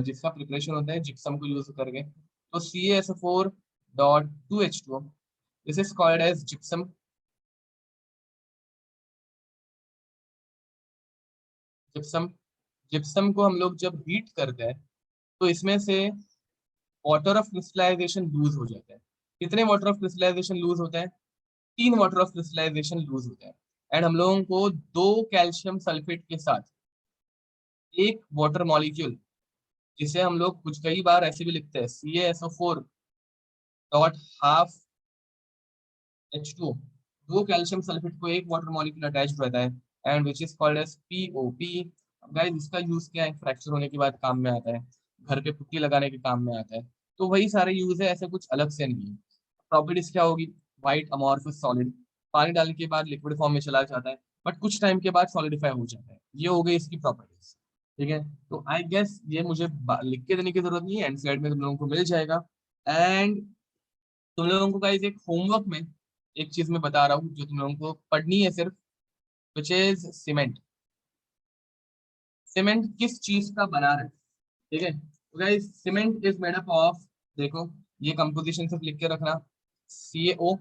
जिसका प्रिपरेशन होता है जिप्सम को यूज करके, तो CaSO4.2H2O, this is called as gypsum. Gypsum, gypsum को हम लोग जब हीट करते हैं तो इसमें से वाटर ऑफ क्रिस्टलाइजेशन लूज हो जाता है। कितने वाटर ऑफ क्रिस्टलाइजेशन लूज होते हैं, 3 वाटर ऑफ क्रिस्टलाइजेशन लूज होते हैं। एंड हम लोगों को 2 कैल्शियम सल्फेट के साथ एक वाटर मॉलिक्यूल, जिसे हम लोग कुछ कई बार ऐसे भी लिखते हैं CaSO4.हाफ H2O, 2 कैल्शियम सल्फेट को एक वाटर मॉलिक्यूल अटैच रहता है, and which is called as POP। Guys इसका यूज क्या है, फ्रैक्चर होने के बाद काम में आता है, घर पे पुट्टी लगाने के काम में आता है, तो वही सारे यूज है, ऐसे कुछ अलग से नहीं है। प्रॉपर्टीज क्या होगी, वाइट अमॉर्फस सॉलिड, पानी डालने के बाद लिक्विड फॉर्म में चला जाता है, बट कुछ टाइम के बाद सॉलिडिफाई हो जाता है, ये हो गई इसकी प्रॉपर्टीज, ठीक है। तो आई गेस ये मुझे लिख के देने की जरूरत नहीं है, एंड में तुम लोगों को मिल जाएगा। एंड तुम लोगों को गाइस एक होमवर्क में एक चीज मैं बता रहा हूँ जो तुम लोगों को पढ़नी है सिर्फ, विच इज सीमेंट। सीमेंट किस चीज का बना है, ठीक है। तो guys cement is made up of, देखो ये कंपोजिशन सिर्फ लिख के रखना, CaO,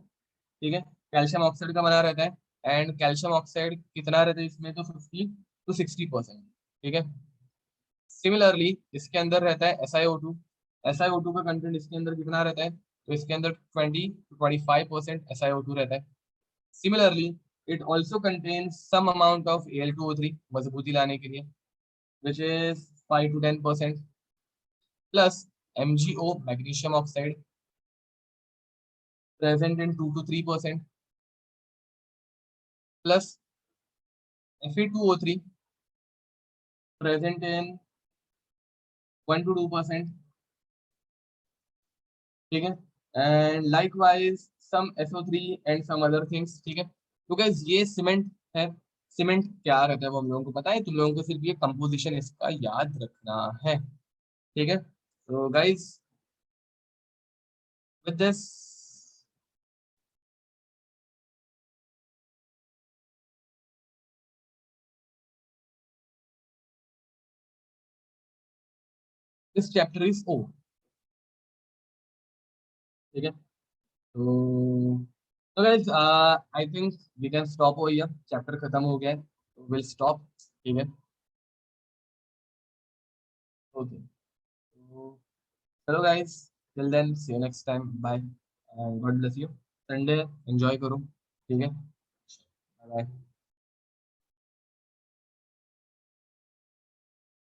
ठीक है, कैल्शियम ऑक्साइड का बना रहता है। एंड कैल्शियम ऑक्साइड कितना रहता है इसमें, तो 50 to 60%, ठीक है। सिमिलरली इसके अंदर रहता है SiO2, SiO2 का कंटेंट इसके अंदर कितना रहता है, तो इसके अंदर 20 to 25% SiO2 रहता है। Similarly, it also contains some amount of Al2O3 मजबूती लाने के लिए, which is 5 to 10%, plus MgO magnesium oxide present in 2 to 3%, plus Fe2O3 present in 1 to 2%, ठीक है। And likewise some SO3 and some other things, ठीक है। तो guys ये सीमेंट है। सीमेंट क्या रहता है वो हम लोगों को पता है, तुम लोगों को सिर्फ ये कंपोजिशन इसका याद रखना है, ठीक है। तो guys with this, this chapter is over, ठीक है। तो guys I think we can stop over here, chapter खत्म हो गया है, तो विल स्टॉप, ठीक है। ओके, तो चलो guys, till then see you next time, bye and God bless you. Sunday enjoy करो, ठीक है, बाय बाय।